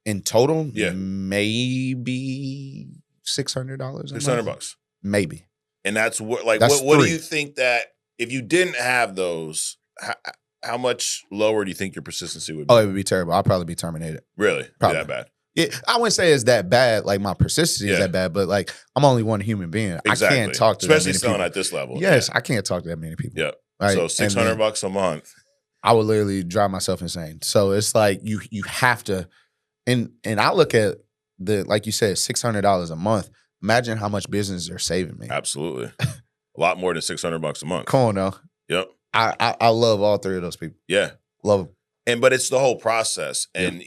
In total, maybe $600. $600, maybe. And that's what, like, what do you think that if you didn't have those, how much lower do you think your persistency would be? Oh, it would be terrible. I'll probably be terminated. Really? Probably that bad? Yeah, I wouldn't say it's that bad. Like, my persistency is that bad, but like, I'm only one human being. Exactly. I can't talk to especially selling at this level. Yes, I can't talk to that many people. Yeah. Right? So $600 a month. I would literally drive myself insane. So it's like you have to. And I look at like you said, $600 a month. Imagine how much business they're saving me. Absolutely. A lot more than $600 a month. Come on now. Yep. I love all 3 of those people. Yeah. Love them. But it's the whole process. And,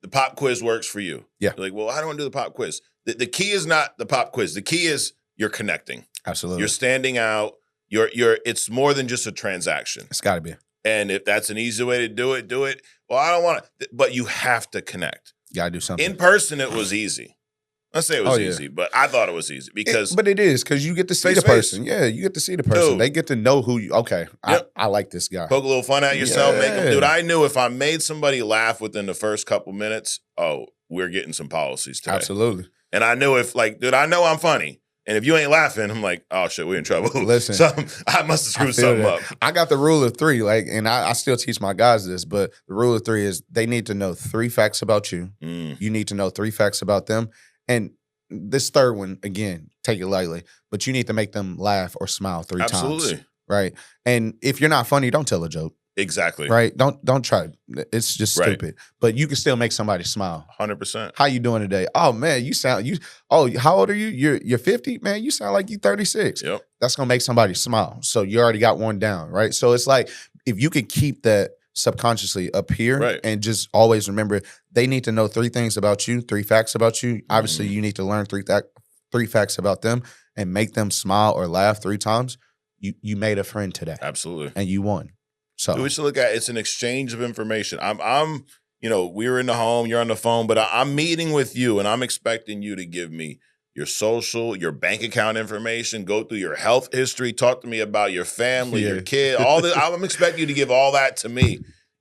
the pop quiz works for you. Yeah. You're like, well, I don't want to do the pop quiz. The key is not the pop quiz. The key is you're connecting. Absolutely. You're standing out. It's more than just a transaction. It's got to be. And if that's an easy way to do it, do it. Well, I don't want to, but you have to connect. You got to do something. In person, it was easy. Let's say it was easy, but I thought it was easy because. But it is, because you get to see the person. Yeah, you get to see the person. Dude. They get to know who you. Okay, I like this guy. Poke a little fun at yourself. Make them, dude, I knew if I made somebody laugh within the first couple minutes, we're getting some policies today. Absolutely. And I knew if, like, dude, I know I'm funny. And if you ain't laughing, I'm like, oh shit, we in trouble. Listen, I must have screwed something up. I got the rule of 3, like, and I still teach my guys this, but the rule of 3 is they need to know 3 facts about you. You need to know 3 facts about them. And this third one, again, take it lightly, but you need to make them laugh or smile 3 times. Absolutely. Right? And if you're not funny, don't tell a joke. Exactly. Right? Don't try. It's just stupid. But you can still make somebody smile. 100%. How you doing today? Oh man, how old are you? You're 50? Man, you sound like you 36. Yep. That's gonna make somebody smile. So you already got one down, right? So it's like, if you can keep that subconsciously up here and just always remember, they need to know 3 things about you, 3 facts about you. Obviously, you need to learn 3 facts about them and make them smile or laugh 3 times. You made a friend today. Absolutely. And you won. So we should look at it's an exchange of information. I'm we were in the home, you're on the phone, but I'm meeting with you and I'm expecting you to give me your social, your bank account information, go through your health history, talk to me about your family, your kid, all this. I'm expecting you to give all that to me.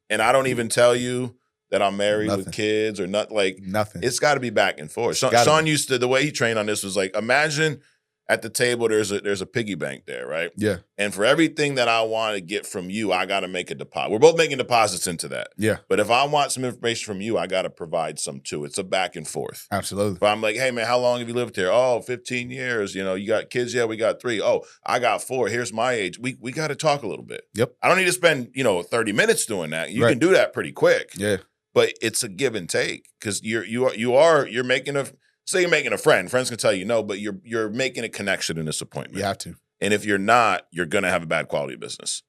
And I don't even tell you that I'm married with kids or not. Like nothing. It's got to be back and forth. Sean used to, the way he trained on this was like, imagine at the table there's a piggy bank there, right? Yeah. And for everything that I want to get from you, I got to make a deposit. We're both making deposits into that. Yeah. But if I want some information from you, I got to provide some too. It's a back and forth. Absolutely. But I'm like, hey man, how long have you lived here? Oh, 15 years. You know, you got kids? Yeah, we got 3. Oh, I got 4. Here's my age. We got to talk a little bit. Yep. I don't need to spend, 30 minutes doing that. You can do that pretty quick. Yeah. But it's a give and take because you're making say you're making a friend. Friends can tell you no, but you're making a connection in this appointment. You have to. And if you're not, you're gonna have a bad quality of business.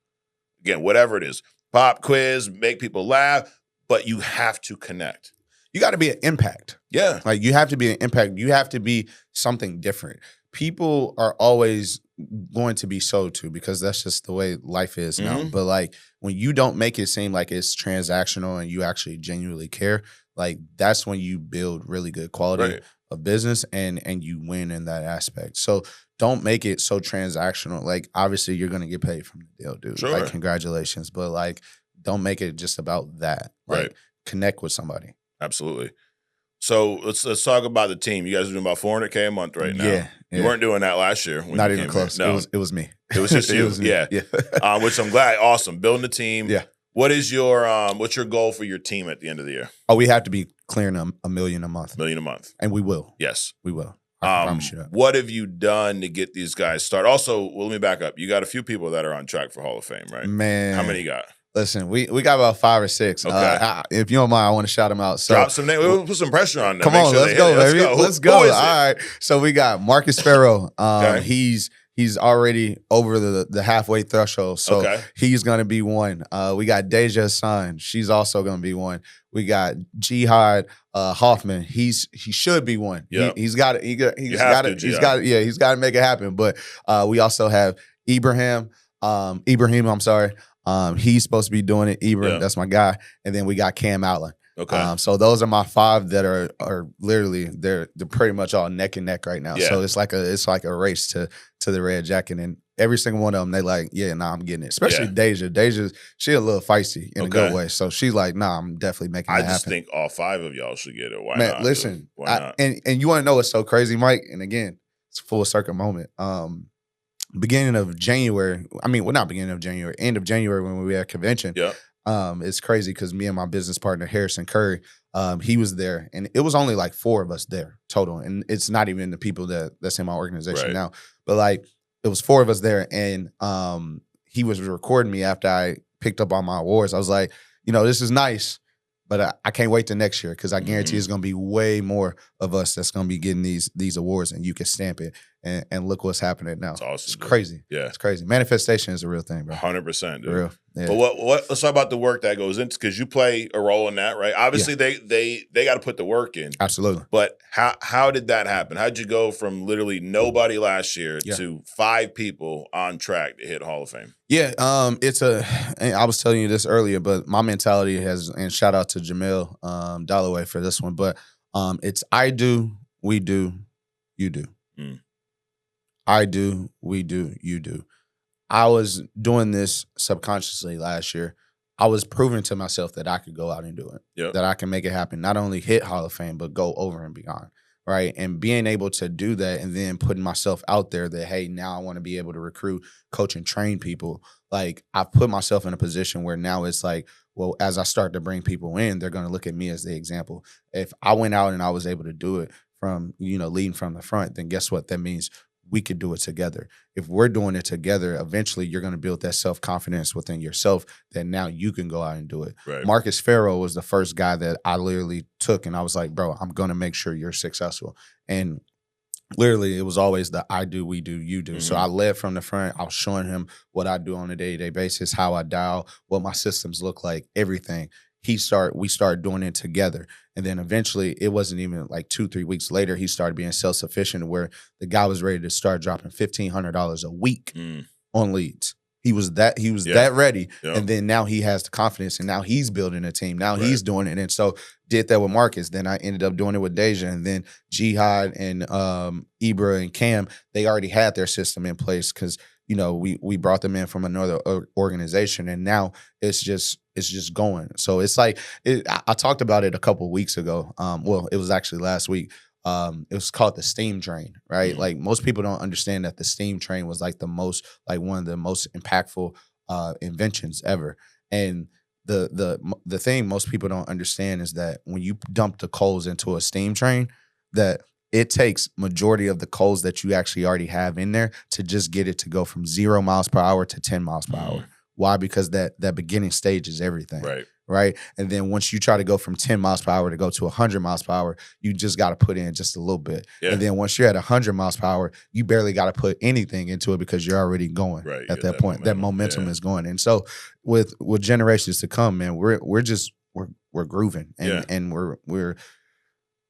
Again, whatever it is, pop quiz, make people laugh, but you have to connect. You got to be an impact. Yeah, like you have to be an impact. You have to be something different. People are always going to be sold to because that's just the way life is now. But like when you don't make it seem like it's transactional and you actually genuinely care, like that's when you build really good quality of business and you win in that aspect. So don't make it so transactional. Like obviously you're gonna get paid from the deal, dude. Sure. Like congratulations. But like don't make it just about that. Like connect with somebody. Absolutely. So let's talk about the team. You guys are doing about $400K a month right now. Yeah. You weren't doing that last year. When Not you even came close. In. No. It was me. It was just you. Yeah. Which I'm glad. Awesome. Building a team. Yeah. What is your what's your goal for your team at the end of the year? Oh, we have to be clearing $1 million a month. $1 million a month. And we will. Yes. We will. I promise you that. What have you done to get these guys started? Also, let me back up. You got a few people that are on track for Hall of Fame, right? Man. How many you got? Listen, we got about 5 or 6. Okay. If you don't mind, I want to shout them out. So, drop some names. We'll put some pressure on them. Come on, let's go, baby. Let's go. All is it? right. So we got Marcus Farrow. He's already over the halfway threshold. So he's gonna be one. We got Deja Sun. She's also gonna be one. We got Jihad Hoffman. He should be one. Yeah. He's got to make it happen. But we also have Ibrahim. I'm sorry. He's supposed to be doing it. Ibrahim, that's my guy. And then we got Cam Allen. Okay. So those are my 5 that are literally they're pretty much all neck and neck right now. Yeah. So it's like a race to the red jacket, and every single one of them they like, I'm getting it. Especially Deja. Deja's she a little feisty in a good way. So she's like, I'm definitely making it happen. I just think all 5 of y'all should get it. Why Man, not? listen, why not? And you want to know what's so crazy, Mike? And again, it's a full circle moment. Beginning of January, not beginning of January, end of January when we were at convention. Yeah. It's crazy because me and my business partner Harrison Curry, he was there, and it was only like 4 of us there total, and it's not even the people that's in my organization now, but like it was 4 of us there, and he was recording me after I picked up all my awards. I was like, this is nice, but I can't wait till next year because I guarantee it's going to be way more of us that's going to be getting these awards, and you can stamp it. And look what's happening now. It's awesome. It's crazy. Yeah. It's crazy. Manifestation is a real thing, bro. 100%, dude. Real. Yeah. But let's talk about the work that goes into, because you play a role in that, right? Obviously, they got to put the work in. Absolutely. But how did that happen? How'd you go from literally nobody last year to 5 people on track to hit Hall of Fame? Yeah, and I was telling you this earlier, but my mentality and shout out to Jamil Dalloway for this one, but it's I do, we do, you do. I do, we do, you do. I was doing this subconsciously last year. I was proving to myself that I could go out and do it, that I can make it happen, not only hit Hall of Fame, but go over and beyond, right? And being able to do that and then putting myself out there that, hey, now I want to be able to recruit, coach, and train people. Like I've put myself in a position where now it's like, well, as I start to bring people in, they're going to look at me as the example. If I went out and I was able to do it from, leading from the front, then guess what? That means we could do it together. If we're doing it together, eventually you're going to build that self-confidence within yourself that now you can go out and do it. Right. Marcus Farrow was the first guy that I literally took, and I was like, bro, I'm going to make sure you're successful. And literally it was always the I do, we do, you do. So I led from the front. I was showing him what I do on a day-to-day basis, how I dial, what my systems look like, everything. We started doing it together. And then eventually it wasn't even like 2-3 weeks later, he started being self-sufficient where the guy was ready to start dropping $1,500 a week on leads. He was that ready. Yeah. And then now he has the confidence and now he's building a team. Now he's doing it. And so did that with Marcus. Then I ended up doing it with Deja. And then Jihad and Ibra and Cam, they already had their system in place because we brought them in from another organization, and now it's just going. So it's like I talked about it a couple of weeks ago. Well, it was actually last week. It was called the steam train, right? Like most people don't understand that the steam train was like one of the most impactful inventions ever. And the thing most people don't understand is that when you dump the coals into a steam train, that it takes majority of the coals that you actually already have in there to just get it to go from 0 miles per hour to 10 miles per hour. Why? Because that beginning stage is everything. Right. And then once you try to go from 10 miles per hour to go to 100 miles per hour, you just got to put in just a little bit. Yeah. And then once you're at 100 miles per hour, you barely got to put anything into it because you're already going at that point. That momentum is going. And so with generations to come, man, we're grooving and we're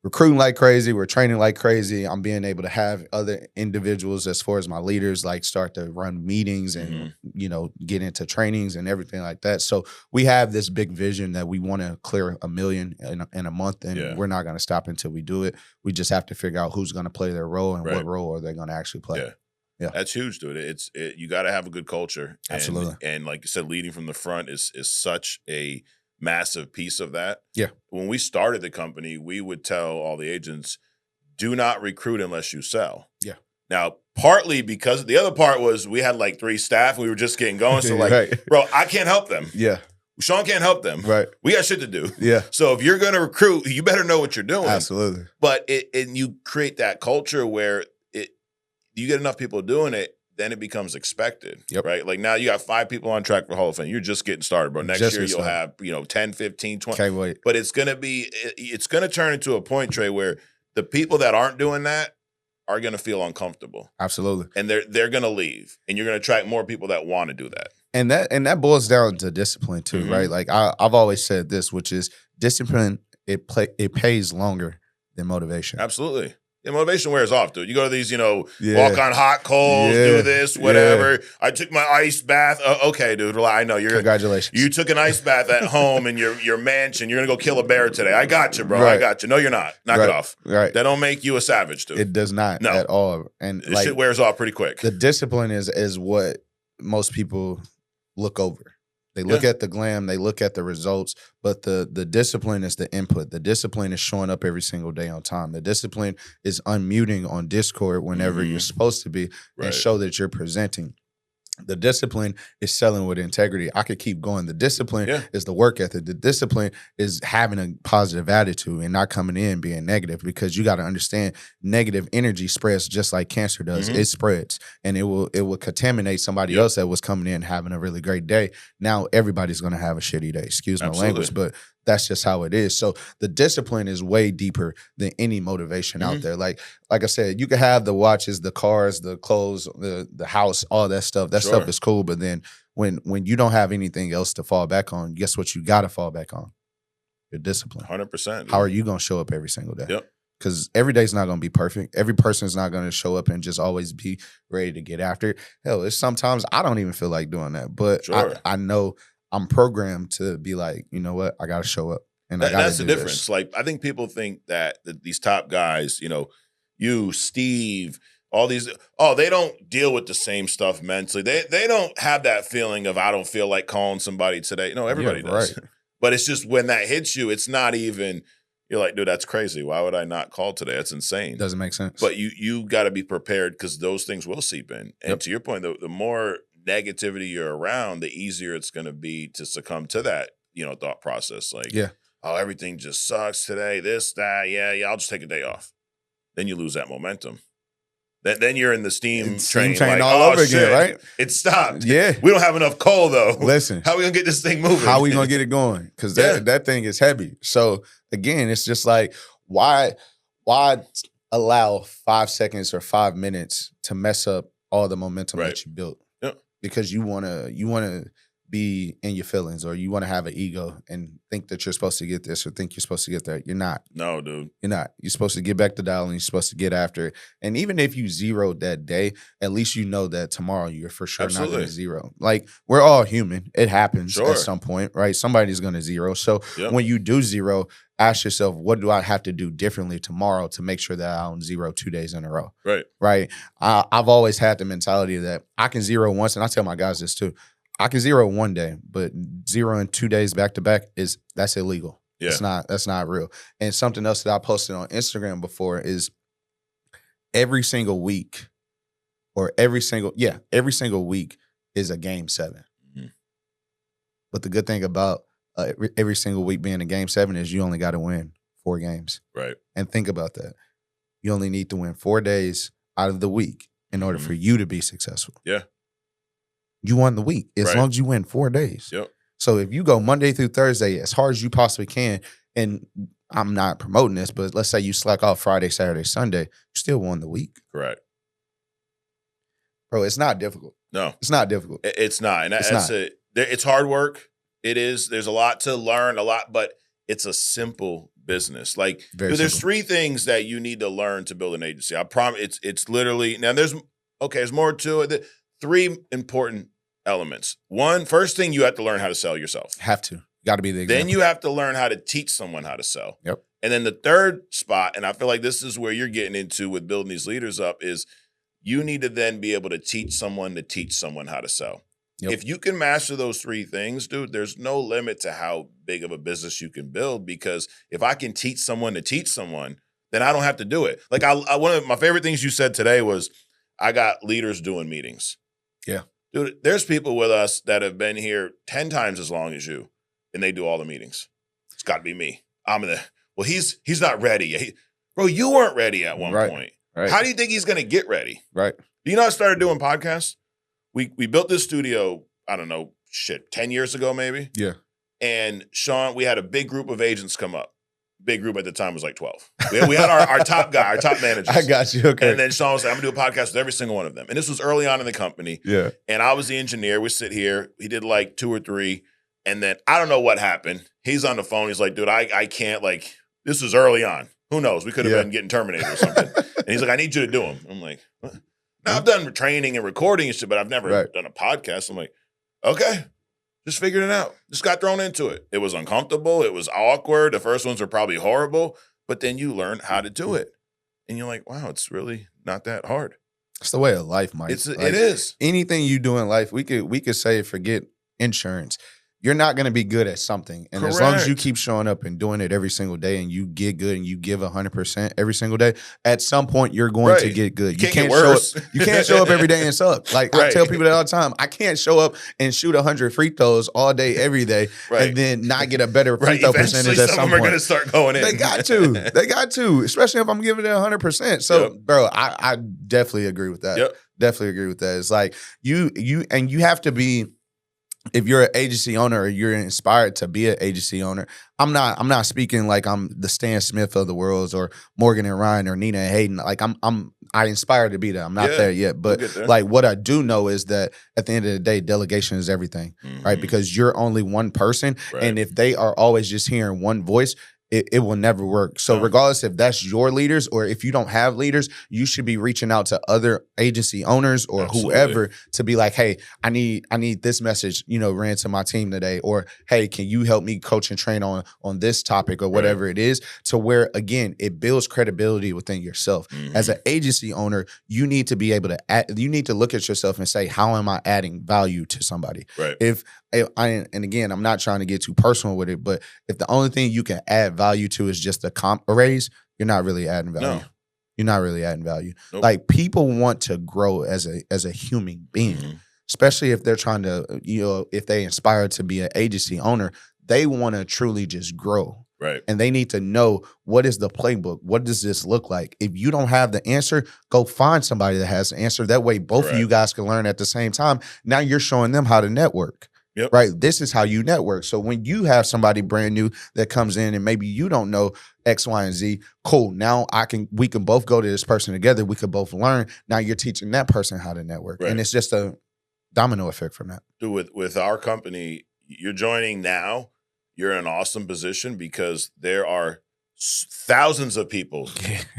recruiting like crazy. We're training like crazy. I'm being able to have other individuals as far as my leaders, like start to run meetings and, get into trainings and everything like that. So we have this big vision that we want to clear 1 million in a month, and we're not going to stop until we do it. We just have to figure out who's going to play their role and what role are they going to actually play. Yeah. That's huge, dude. You got to have a good culture. Absolutely. And like you said, leading from the front is such a massive piece of that. Yeah. When we started the company, we would tell all the agents, do not recruit unless you sell. Yeah. Now, partly because the other part was we had like 3 staff and we were just getting going. So like, bro, I can't help them. Yeah. Sean can't help them. Right. We got shit to do. Yeah. So if you're going to recruit, you better know what you're doing. Absolutely. But and you create that culture where you get enough people doing it, then it becomes expected, right? Like now you got 5 people on track for Hall of Fame. You're just getting started, bro. Next year you'll have, 10, 15, 20. Can't wait. But it's going to turn into a point, Trey, where the people that aren't doing that are going to feel uncomfortable. Absolutely. And they're going to leave, and you're going to attract more people that want to do that. And that boils down to discipline too, right? Like I've always said this, which is discipline, it pays longer than motivation. Absolutely. Yeah, motivation wears off, dude. You go to these, walk on hot coals, do this, whatever. Yeah. I took my ice bath. Okay, dude. I know you're. Congratulations. You took an ice bath at home in your mansion. You're gonna go kill a bear today. I got you, bro. Right. I got you. No, you're not. Knock it off. Right. That don't make you a savage, dude. It does not at all. And this shit wears off pretty quick. The discipline is what most people look over. They look at the glam, they look at the results, but the discipline is the input. The discipline is showing up every single day on time. The discipline is unmuting on Discord whenever you're supposed to be and show that you're presenting. The discipline is selling with integrity. I could keep going. The discipline is the work ethic. The discipline is having a positive attitude and not coming in being negative, because you got to understand negative energy spreads just like cancer does. It spreads, and it will contaminate somebody else that was coming in having a really great day. Now everybody's going to have a shitty day. Excuse my language, but that's just how it is. So the discipline is way deeper than any motivation out there. Like I said, you can have the watches, the cars, the clothes, the house, all that stuff. That stuff is cool. But then when you don't have anything else to fall back on, guess what you got to fall back on? Your discipline. 100%. How are you going to show up every single day? Yep. Because every day's not going to be perfect. Every person's not going to show up and just always be ready to get after it. Hell, it's sometimes I don't even feel like doing that. But I know I'm programmed to be like, you know what? I got to show up. And that's the difference. This. Like, I think people think that these top guys, you, Steve, all these, they don't deal with the same stuff mentally. They don't have that feeling of, I don't feel like calling somebody today. No, everybody does. Right. But it's just when that hits you, it's not even, you're like, dude, that's crazy. Why would I not call today? That's insane. Doesn't make sense. But you got to be prepared, because those things will seep in. And to your point, the more negativity you're around, the easier it's going to be to succumb to that, thought process. Like, everything just sucks today, this, that, I'll just take a day off. Then you lose that momentum. Then you're in the steam train like, all over again, right? It stopped. Yeah. We don't have enough coal, though. Listen. How are we going to get this thing moving? How are we going to get it going? Because that thing is heavy. So, again, it's just like, why allow 5 seconds or 5 minutes to mess up all the momentum that you built? Yep. Because you want to be in your feelings, or you want to have an ego and think that you're supposed to get this or think you're supposed to get that. You're not. No, dude. You're not. You're supposed to get back to dialing. You're supposed to get after it. And even if you zeroed that day, at least you know that tomorrow you're for sure not going to zero. Like, we're all human. It happens at some point, right? Somebody's going to zero. So when you do zero, ask yourself, what do I have to do differently tomorrow to make sure that I don't zero 2 days in a row? Right. I've always had the mentality that I can zero once, and I tell my guys this too. I can zero one day, but zeroing 2 days back to back that's illegal. Yeah. That's not real. And something else that I posted on Instagram before is every single week is a game 7. Mm-hmm. But the good thing about every single week being a game 7 is you only got to win 4 games. Right. And think about that. You only need to win 4 days out of the week in order for you to be successful. Yeah. You won the week as long as you win 4 days. Yep. So if you go Monday through Thursday as hard as you possibly can, and I'm not promoting this, but let's say you slack off Friday, Saturday, Sunday, you still won the week. Correct. Bro, it's not difficult. No. It's not difficult. It's not. And it's hard work. It is. There's a lot to learn, but it's a simple business. Like, there's 3 things that you need to learn to build an agency. I promise it's literally, now there's more to it. 3 important elements. First thing, you have to learn how to sell yourself. Have to. Got to be the example. Then you have to learn how to teach someone how to sell. Yep. And then the third spot, and I feel like this is where you're getting into with building these leaders up, is you need to then be able to teach someone how to sell. Yep. If you can master those 3 things, dude, there's no limit to how big of a business you can build, because if I can teach someone to teach someone, then I don't have to do it. Like, one of my favorite things you said today was, I got leaders doing meetings. Yeah. Dude, there's people with us that have been here 10 times as long as you, and they do all the meetings. It's got to be me. He's not ready. Bro, you weren't ready at one point. Right. How do you think he's going to get ready? Right. Do you know I started doing podcasts? We built this studio, I don't know, 10 years ago maybe. Yeah. And Sean, we had a big group of agents come up. Big group at the time was like 12. We had our top guy, our top managers. I got you. Okay. And then Sean was like, I'm going to do a podcast with every single one of them. And this was early on in the company. Yeah. And I was the engineer. We sit here. He did like 2 or 3. And then I don't know what happened. He's on the phone. He's like, dude, I can't, like, this was early on. Who knows? We could have been getting terminated or something. And he's like, I need you to do them. I'm like, what? Now, I've done training and recording and shit, but I've never done a podcast. I'm like, okay. Just figured it out. Just got thrown into it. It was uncomfortable. It was awkward. The first ones were probably horrible, but then you learn how to do it. And you're like, wow, it's really not that hard. It's the way of life, Mike. It is. Anything you do in life, we could say, forget insurance. You're not going to be good at something. And as long as you keep showing up and doing it every single day, and you get good and you give 100% every single day, at some point you're going to get good. You can't show up every day and suck. Like, I tell people that all the time. I can't show up and shoot 100 free throws all day, every day, and then not get a better free throw percentage at some point. Some of them are going to start going in. They got to, especially if I'm giving it 100%. So, bro, I definitely agree with that. Yep. Definitely agree with that. It's like you have to be. If you're an agency owner or you're inspired to be an agency owner, I'm not speaking like I'm the Stan Smith of the world or Morgan and Ryan or Nina and Hayden. Like I inspire to be there. I'm not there yet. But like what I do know is that at the end of the day, delegation is everything, right? Because you're only one person. Right. And if they are always just hearing one voice, it will never work. So regardless if that's your leaders or if you don't have leaders, you should be reaching out to other agency owners or whoever to be like, hey, I need this message, ran to my team today, or hey, can you help me coach and train on this topic or whatever it is, to where, again, it builds credibility within yourself. As an agency owner, you need to be able to you need to look at yourself and say, how am I adding value to somebody? Right. And again, I'm not trying to get too personal with it, but if the only thing you can add value to is just a comp raise, you're not really adding value. No. You're not really adding value. Nope. Like, people want to grow as a human being, especially if they're trying to, if they inspire to be an agency owner, they want to truly just grow. Right. And they need to know, what is the playbook? What does this look like? If you don't have the answer, go find somebody that has the answer. That way, both of you guys can learn at the same time. Now you're showing them how to network. Yep. Right. This is how you network. So when you have somebody brand new that comes in and maybe you don't know X, Y, and Z, cool. Now we can both go to this person together. We could both learn. Now you're teaching that person how to network. Right. And it's just domino effect from that. Dude, with our company, you're joining now, you're in an awesome position because there are thousands of people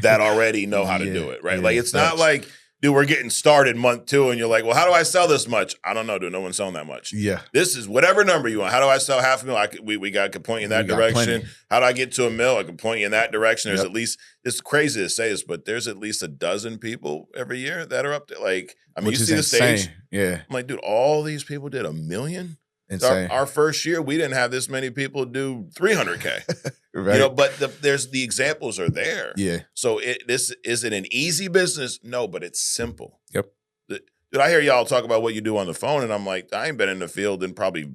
that already know how to do it, right? Like, it's not like, dude, we're getting started month 2 and you're like, well, how do I sell this much? I don't know, dude. No one's selling that much. Yeah. This is whatever number you want. How do I sell $500,000? I can point you in that direction. How do I get to $1 million? I can point you in that direction. There's at least, it's crazy to say this, but there's at least a dozen people every year that are up there. Like, I mean, you see the stage. Yeah. I'm like, dude, all these people did $1 million? Insane. Our first year, we didn't have this many people do $300K. Right. You know, but there's the examples are there. Yeah. So is it an easy business? No, but it's simple. Yep. Dude, I hear y'all talk about what you do on the phone, and I'm like, I ain't been in the field in probably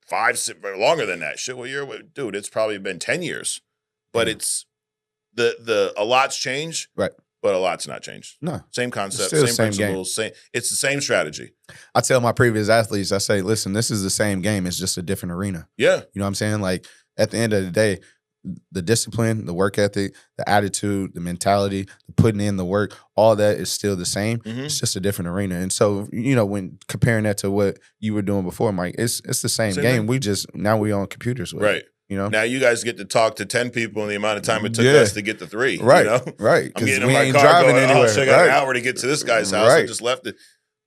5, 6, longer than that. Shit, what year? Dude, it's probably been 10 years. But it's a lot's changed. Right. But a lot's not changed. No. Same concept, same principles, it's the same strategy. I tell my previous athletes, I say, listen, this is the same game. It's just a different arena. Yeah. You know what I'm saying? Like, at the end of the day, the discipline, the work ethic, the attitude, the mentality, the putting in the work, all that is still the same. Mm-hmm. It's just a different arena. And so, you know, when comparing that to what you were doing before, Mike, it's the same game. Thing. Now we on computers with it. You know? Now you guys get to talk to 10 people in the amount of time it took us to get to 3. Right. You know? Right. I'm getting in my car going, I got an hour to get to this guy's house. I just left it.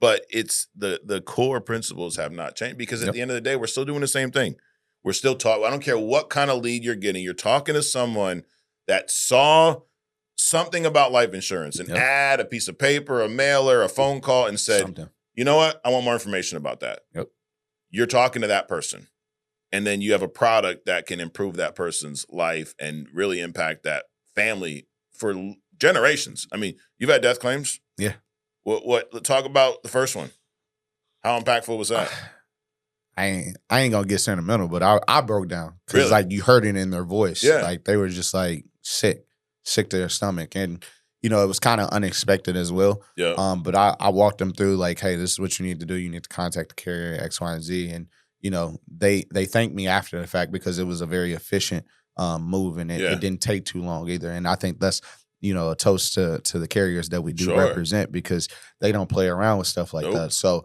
But it's the core principles have not changed because at the end of the day, we're still doing the same thing. We're still talking. I don't care what kind of lead you're getting. You're talking to someone that saw something about life insurance, an ad, a piece of paper, a mailer, a phone call, and said, you know what? I want more information about that. Yep. You're talking to that person. And then you have a product that can improve that person's life and really impact that family for generations. I mean, you've had death claims. Yeah. What? Talk about the first one. How impactful was that? I ain't gonna get sentimental, but I broke down because like you heard it in their voice. Yeah. Like they were just like sick to their stomach, and you know it was kind of unexpected as well. Yeah. But I walked them through like, hey, this is what you need to do. You need to contact the carrier X, Y, and Z, and you know they thanked me after the fact because it was a very efficient move, and it didn't take too long either. And I think that's a toast to the carriers that we do represent because they don't play around with stuff like that. So.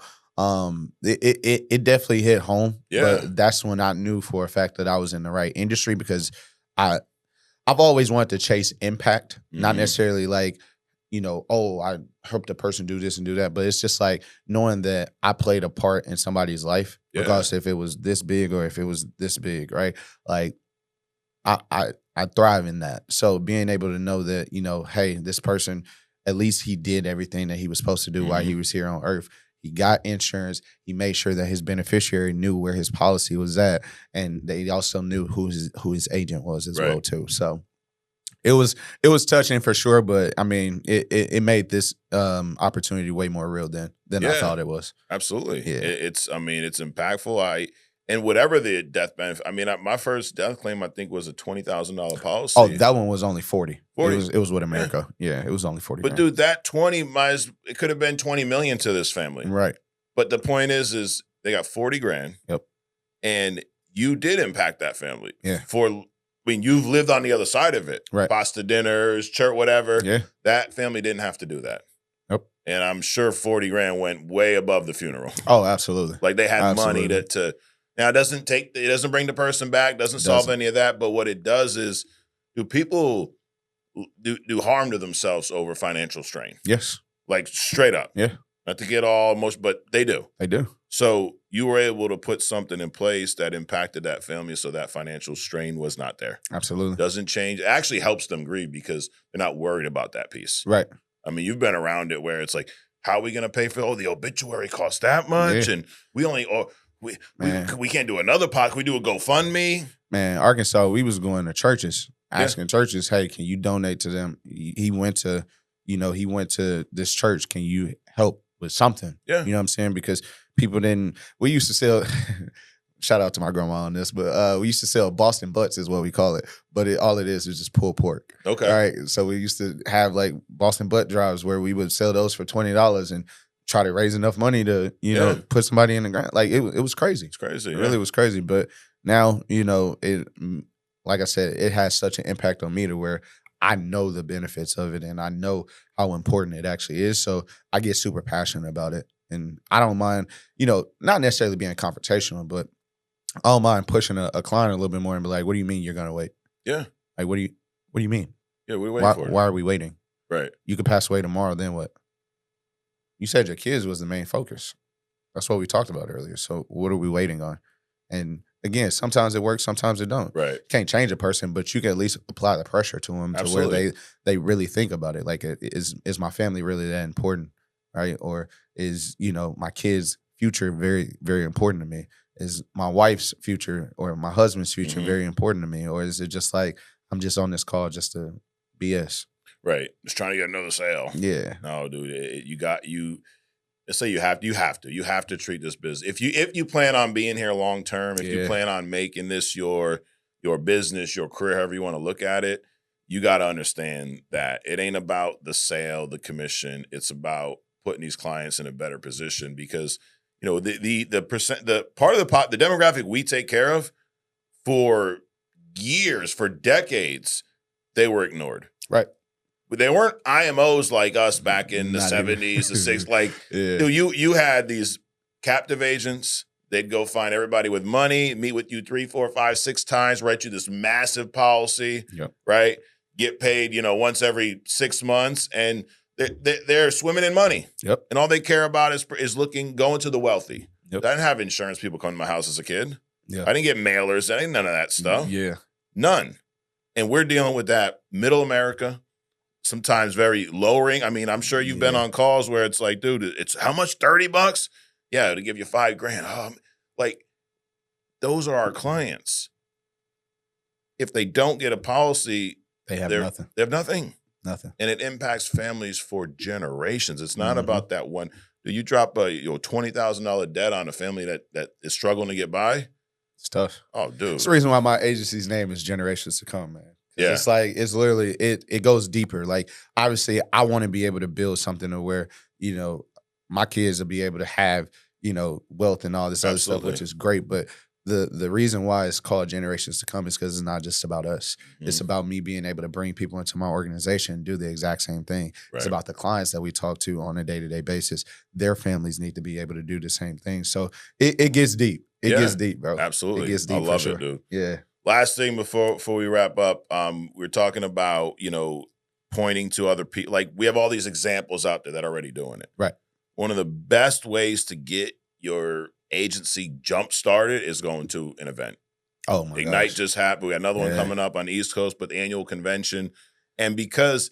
It definitely hit home. Yeah. But that's when I knew for a fact that I was in the right industry because I've always wanted to chase impact, not necessarily like, I helped a person do this and do that. But it's just like knowing that I played a part in somebody's life, regardless if it was this big or if it was this big, right? Like I thrive in that. So being able to know that, hey, this person, at least he did everything that he was supposed to do while he was here on earth. He got insurance. He made sure that his beneficiary knew where his policy was at, and they also knew who his agent was as well too. So it was touching for sure. But I mean, it made this opportunity way more real than I thought it was. Absolutely. Yeah. It's impactful. And whatever the death benefit, I mean, my first death claim I think was a $20,000 policy. Oh, that one was only 40. It was with America. Yeah, it was only 40. But dude, that 20 it could have been 20 million to this family. Right. But the point is they got 40 grand. Yep. And you did impact that family. Yeah. You've lived on the other side of it. Right. Pasta dinners, church, whatever. Yeah. That family didn't have to do that. Yep. And I'm sure 40 grand went way above the funeral. Oh, absolutely. Like they had money to now it doesn't bring the person back, doesn't solve any of that. But what it does is do people do harm to themselves over financial strain? Yes. Like straight up. Yeah. Not to get all emotional, but they do. They do. So you were able to put something in place that impacted that family so that financial strain was not there. Absolutely. Doesn't change. It actually helps them grieve because they're not worried about that piece. Right. I mean, you've been around it where it's like, how are we going to pay for, the obituary costs that much? Yeah. And we only, we can't do another pot. Can we do a GoFundMe? Man, Arkansas, we was going to churches, asking churches, hey, can you donate to them? He went to this church. Can you help with something? Yeah. You know what I'm saying? Because people we used to sell, shout out to my grandma on this, but we used to sell Boston butts is what we call it. But all it is just pulled pork. Okay. All right. So we used to have like Boston butt drives where we would sell those for $20 and try to raise enough money to, put somebody in the ground. Like it was crazy. It's crazy. It really was crazy. But now, it, like I said, it has such an impact on me to where I know the benefits of it and I know how important it actually is. So I get super passionate about it. And I don't mind, not necessarily being confrontational, but I don't mind pushing a client a little bit more and be like, what do you mean you're going to wait? Yeah. Like, what do you mean? Yeah, what are we waiting for? Why are we waiting? Right. You could pass away tomorrow, then what? You said your kids was the main focus. That's what we talked about earlier. So what are we waiting on? And again, sometimes it works, sometimes it don't. Right. Can't change a person, but you can at least apply the pressure to them to where they really think about it. Like, is my family really that important, right? Or is, my kids' future very, very important to me? Is my wife's future or my husband's future very important to me? Or is it just like, I'm just on this call just to BS? Right. Just trying to get another sale. Yeah. No, dude, let's say you have to treat this business. If you plan on being here long term, if you plan on making this your business, your career, however you want to look at it, you got to understand that it ain't about the sale, the commission. It's about putting these clients in a better position because the part of the demographic we take care of for years, for decades, they were ignored. Right. But they weren't IMOs like us back in the 70s, the 60s. Like, dude, you had these captive agents. They'd go find everybody with money, meet with you 3, 4, 5, 6 times, write you this massive policy, right? Get paid, once every 6 months, and they're swimming in money. Yep. And all they care about is going to the wealthy. Yep. I didn't have insurance people come to my house as a kid. Yeah. I didn't get mailers. I didn't none of that stuff. Yeah. None. And we're dealing with that middle America. Sometimes very lowering. I mean, I'm sure you've been on calls where it's like, dude, it's how much? $30? Yeah, to give you $5,000. Like, those are our clients. If they don't get a policy, they have nothing. They have nothing. Nothing. And it impacts families for generations. It's not about that one. Do you drop a $20,000 debt on a family that is struggling to get by? It's tough. Oh, dude. It's the reason why my agency's name is Generations to Come, man. Yeah. It's like, it's literally, it goes deeper. Like, obviously, I want to be able to build something to where, my kids will be able to have, wealth and all this other stuff, which is great. But the reason why it's called Generations to Come is because it's not just about us. Mm-hmm. It's about me being able to bring people into my organization and do the exact same thing. Right. It's about the clients that we talk to on a day-to-day basis. Their families need to be able to do the same thing. So it gets deep. It gets deep, bro. Absolutely. It gets deep. I love it, dude. Yeah. Last thing before we wrap up, we're talking about, pointing to other people. Like, we have all these examples out there that are already doing it. Right. One of the best ways to get your agency jump started is going to an event. Oh my Ignite gosh. just happened. We got another one coming up on the East Coast, but the annual convention. And because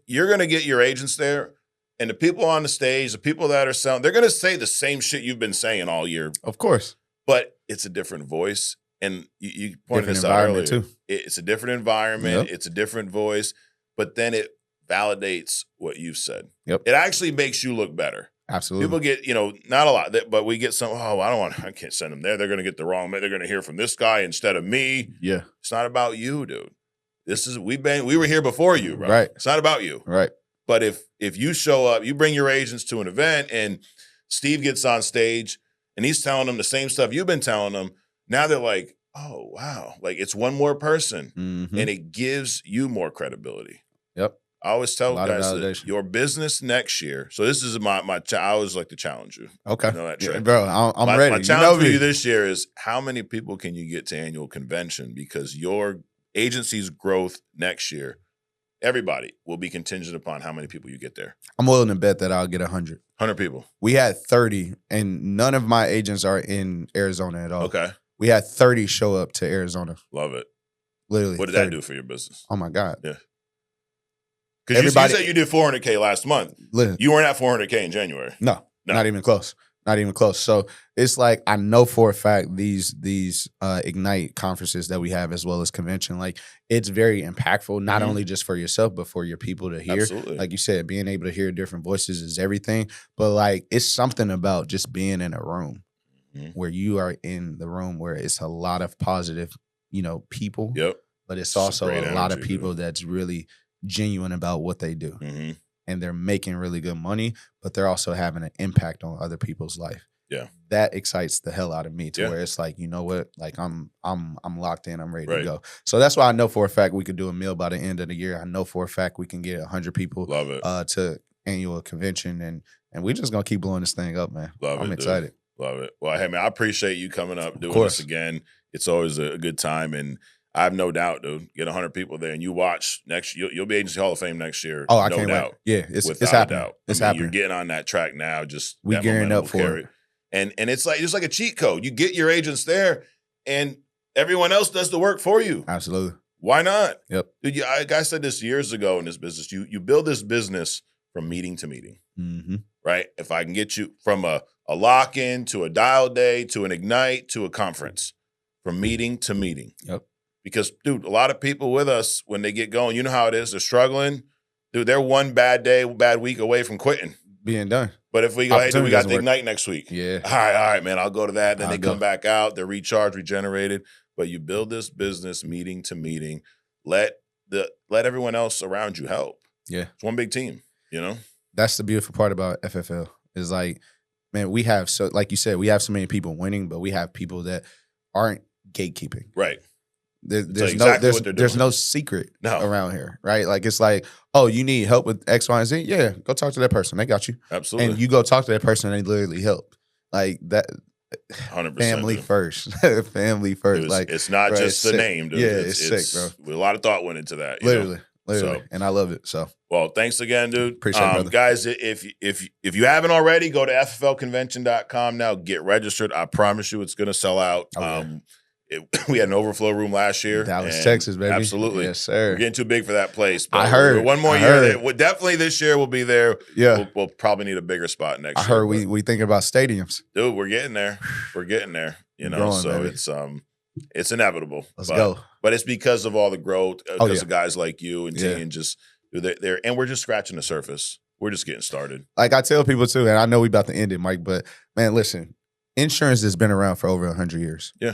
you're going to get your agents there, and the people on the stage, the people that are selling, they're going to say the same shit you've been saying all year. Of course. But it's a different voice. And you pointed this out earlier. Too. It's a different environment. Yep. It's a different voice. But then it validates what you've said. Yep. It actually makes you look better. Absolutely. People get, not a lot, but we get some, I can't send them there. They're going to get the wrong, they're going to hear from this guy instead of me. Yeah. It's not about you, dude. We were here before you, bro. Right. It's not about you. Right. But if you show up, you bring your agents to an event and Steve gets on stage and he's telling them the same stuff you've been telling them, now they're like, oh, wow. Like, it's one more person. Mm-hmm. And it gives you more credibility. Yep. I always tell guys that your business next year. So this is I always like to challenge you. Okay. You know that, Trey? Yeah, bro, I'm ready. My challenge for you this year is how many people can you get to annual convention? Because your agency's growth next year, everybody will be contingent upon how many people you get there. I'm willing to bet that I'll get 100. 100 people. We had 30, and none of my agents are in Arizona at all. Okay. We had 30 show up to Arizona. Love it. Literally. What did 30. That do for your business? Oh, my God. Yeah. Because you said you did $400K last month. Listen, you weren't at $400K in January. No, not even close. Not even close. So it's like, I know for a fact these Ignite conferences that we have, as well as convention, like, it's very impactful, not only just for yourself, but for your people to hear. Absolutely. Like you said, being able to hear different voices is everything. But like, it's something about just being in a room where you are in the room where it's a lot of positive, people. Yep. But it's also a lot of people that's really genuine about what they do. Mm-hmm. And they're making really good money, but they're also having an impact on other people's life. Yeah. That excites the hell out of me to where it's like, you know what? Like, I'm locked in, I'm ready to go. So that's why I know for a fact we could do a meal by the end of the year. I know for a fact we can get 100 people Love it. To annual convention, and we just gonna keep blowing this thing up, man. I'm excited. Dude. Love it. Well, hey man, I appreciate you coming up doing this again. It's always a good time, and I have no doubt, dude. Get 100 people there, and you watch next. You'll be Agency Hall of Fame next year. Oh, I can't wait. Yeah, it's happening. It's happening. You're getting on that track now. Just we gearing up for it. And it's like a cheat code. You get your agents there, and everyone else does the work for you. Absolutely. Why not? Yep. Dude, a guy said this years ago in this business. You build this business from meeting to meeting, right? If I can get you from a lock-in to a dial day to an ignite to a conference, from meeting to meeting. Yep. Because, dude, a lot of people with us, when they get going, you know how it is. They're struggling. Dude, they're one bad day, bad week away from quitting. Being done. But if we go, hey, dude, we got the Ignite next week. Yeah. All right, man, I'll go to that. Then they come back out. They're recharged, regenerated. But you build this business meeting to meeting. Let everyone else around you help. Yeah. It's one big team, you know? That's the beautiful part about FFL is like, man, we have like you said, we have so many people winning, but we have people that aren't gatekeeping. Right. There's no secret around here, right? Like it's like, oh, you need help with X, Y, and Z? Yeah, go talk to that person. They got you. Absolutely. And you go talk to that person and they literally help. Like that 100%. Family dude. first. Family first. Dude, it's not bro, just the name, dude. Yeah, it's sick, bro. A lot of thought went into that. Literally. So, and I love it. So well, thanks again, dude. Appreciate it, brother. Guys, if you haven't already, go to fflconvention.com now. Get registered. I promise you it's gonna sell out. Okay. We had an overflow room last year. Dallas, Texas, baby. Absolutely. Yes, sir. We're getting too big for that place. I heard. One more year. Definitely this year we'll be there. Yeah. We'll probably need a bigger spot next year. I heard we thinking about stadiums. Dude, we're getting there. We're getting there. You know, growing, so baby. it's inevitable. Let's go. But it's because of all the growth, because of guys like you and T and just they're and we're just scratching the surface. We're just getting started. Like I tell people too, and I know we about to end it, Mike, but man, listen, insurance has been around for over 100 years. Yeah.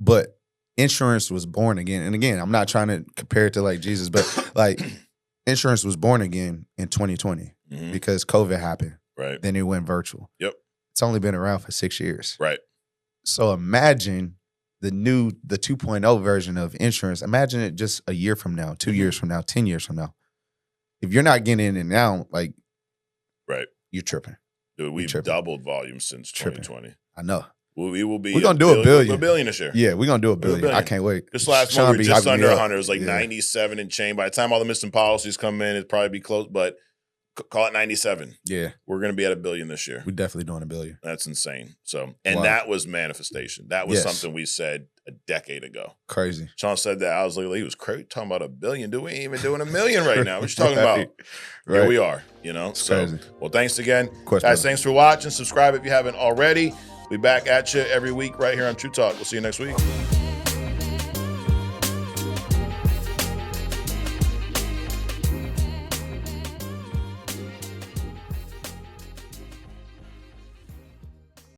But insurance was born again. And again, I'm not trying to compare it to like Jesus, but like insurance was born again in 2020 because COVID happened. Right. Then it went virtual. Yep. It's only been around for 6 years. Right. So imagine the 2.0 version of insurance. Imagine it just a year from now, 2 years from now, 10 years from now. If you're not getting in it now, like, right, you're tripping. Dude, we've doubled volume since 2020. I know. We will be. We're gonna do a billion. A billion this year. Yeah, we're gonna do a billion. I can't wait. This last month we were just under 100. It was like 97 and change. By the time all the missing policies come in, it'd probably be close, but call it 97. Yeah. We're gonna be at a billion this year. We're definitely doing a billion. That's insane. So, and that was manifestation. That was something we said a decade ago. Crazy. Sean said that. I was like, he was crazy talking about a billion. Dude, we ain't even doing a million right now. What you talking about? Here we are, you know? It's crazy. Well, thanks again. Of course, guys, thanks for watching. Subscribe if you haven't already. We'll be back at you every week right here on True Talk. We'll see you next week.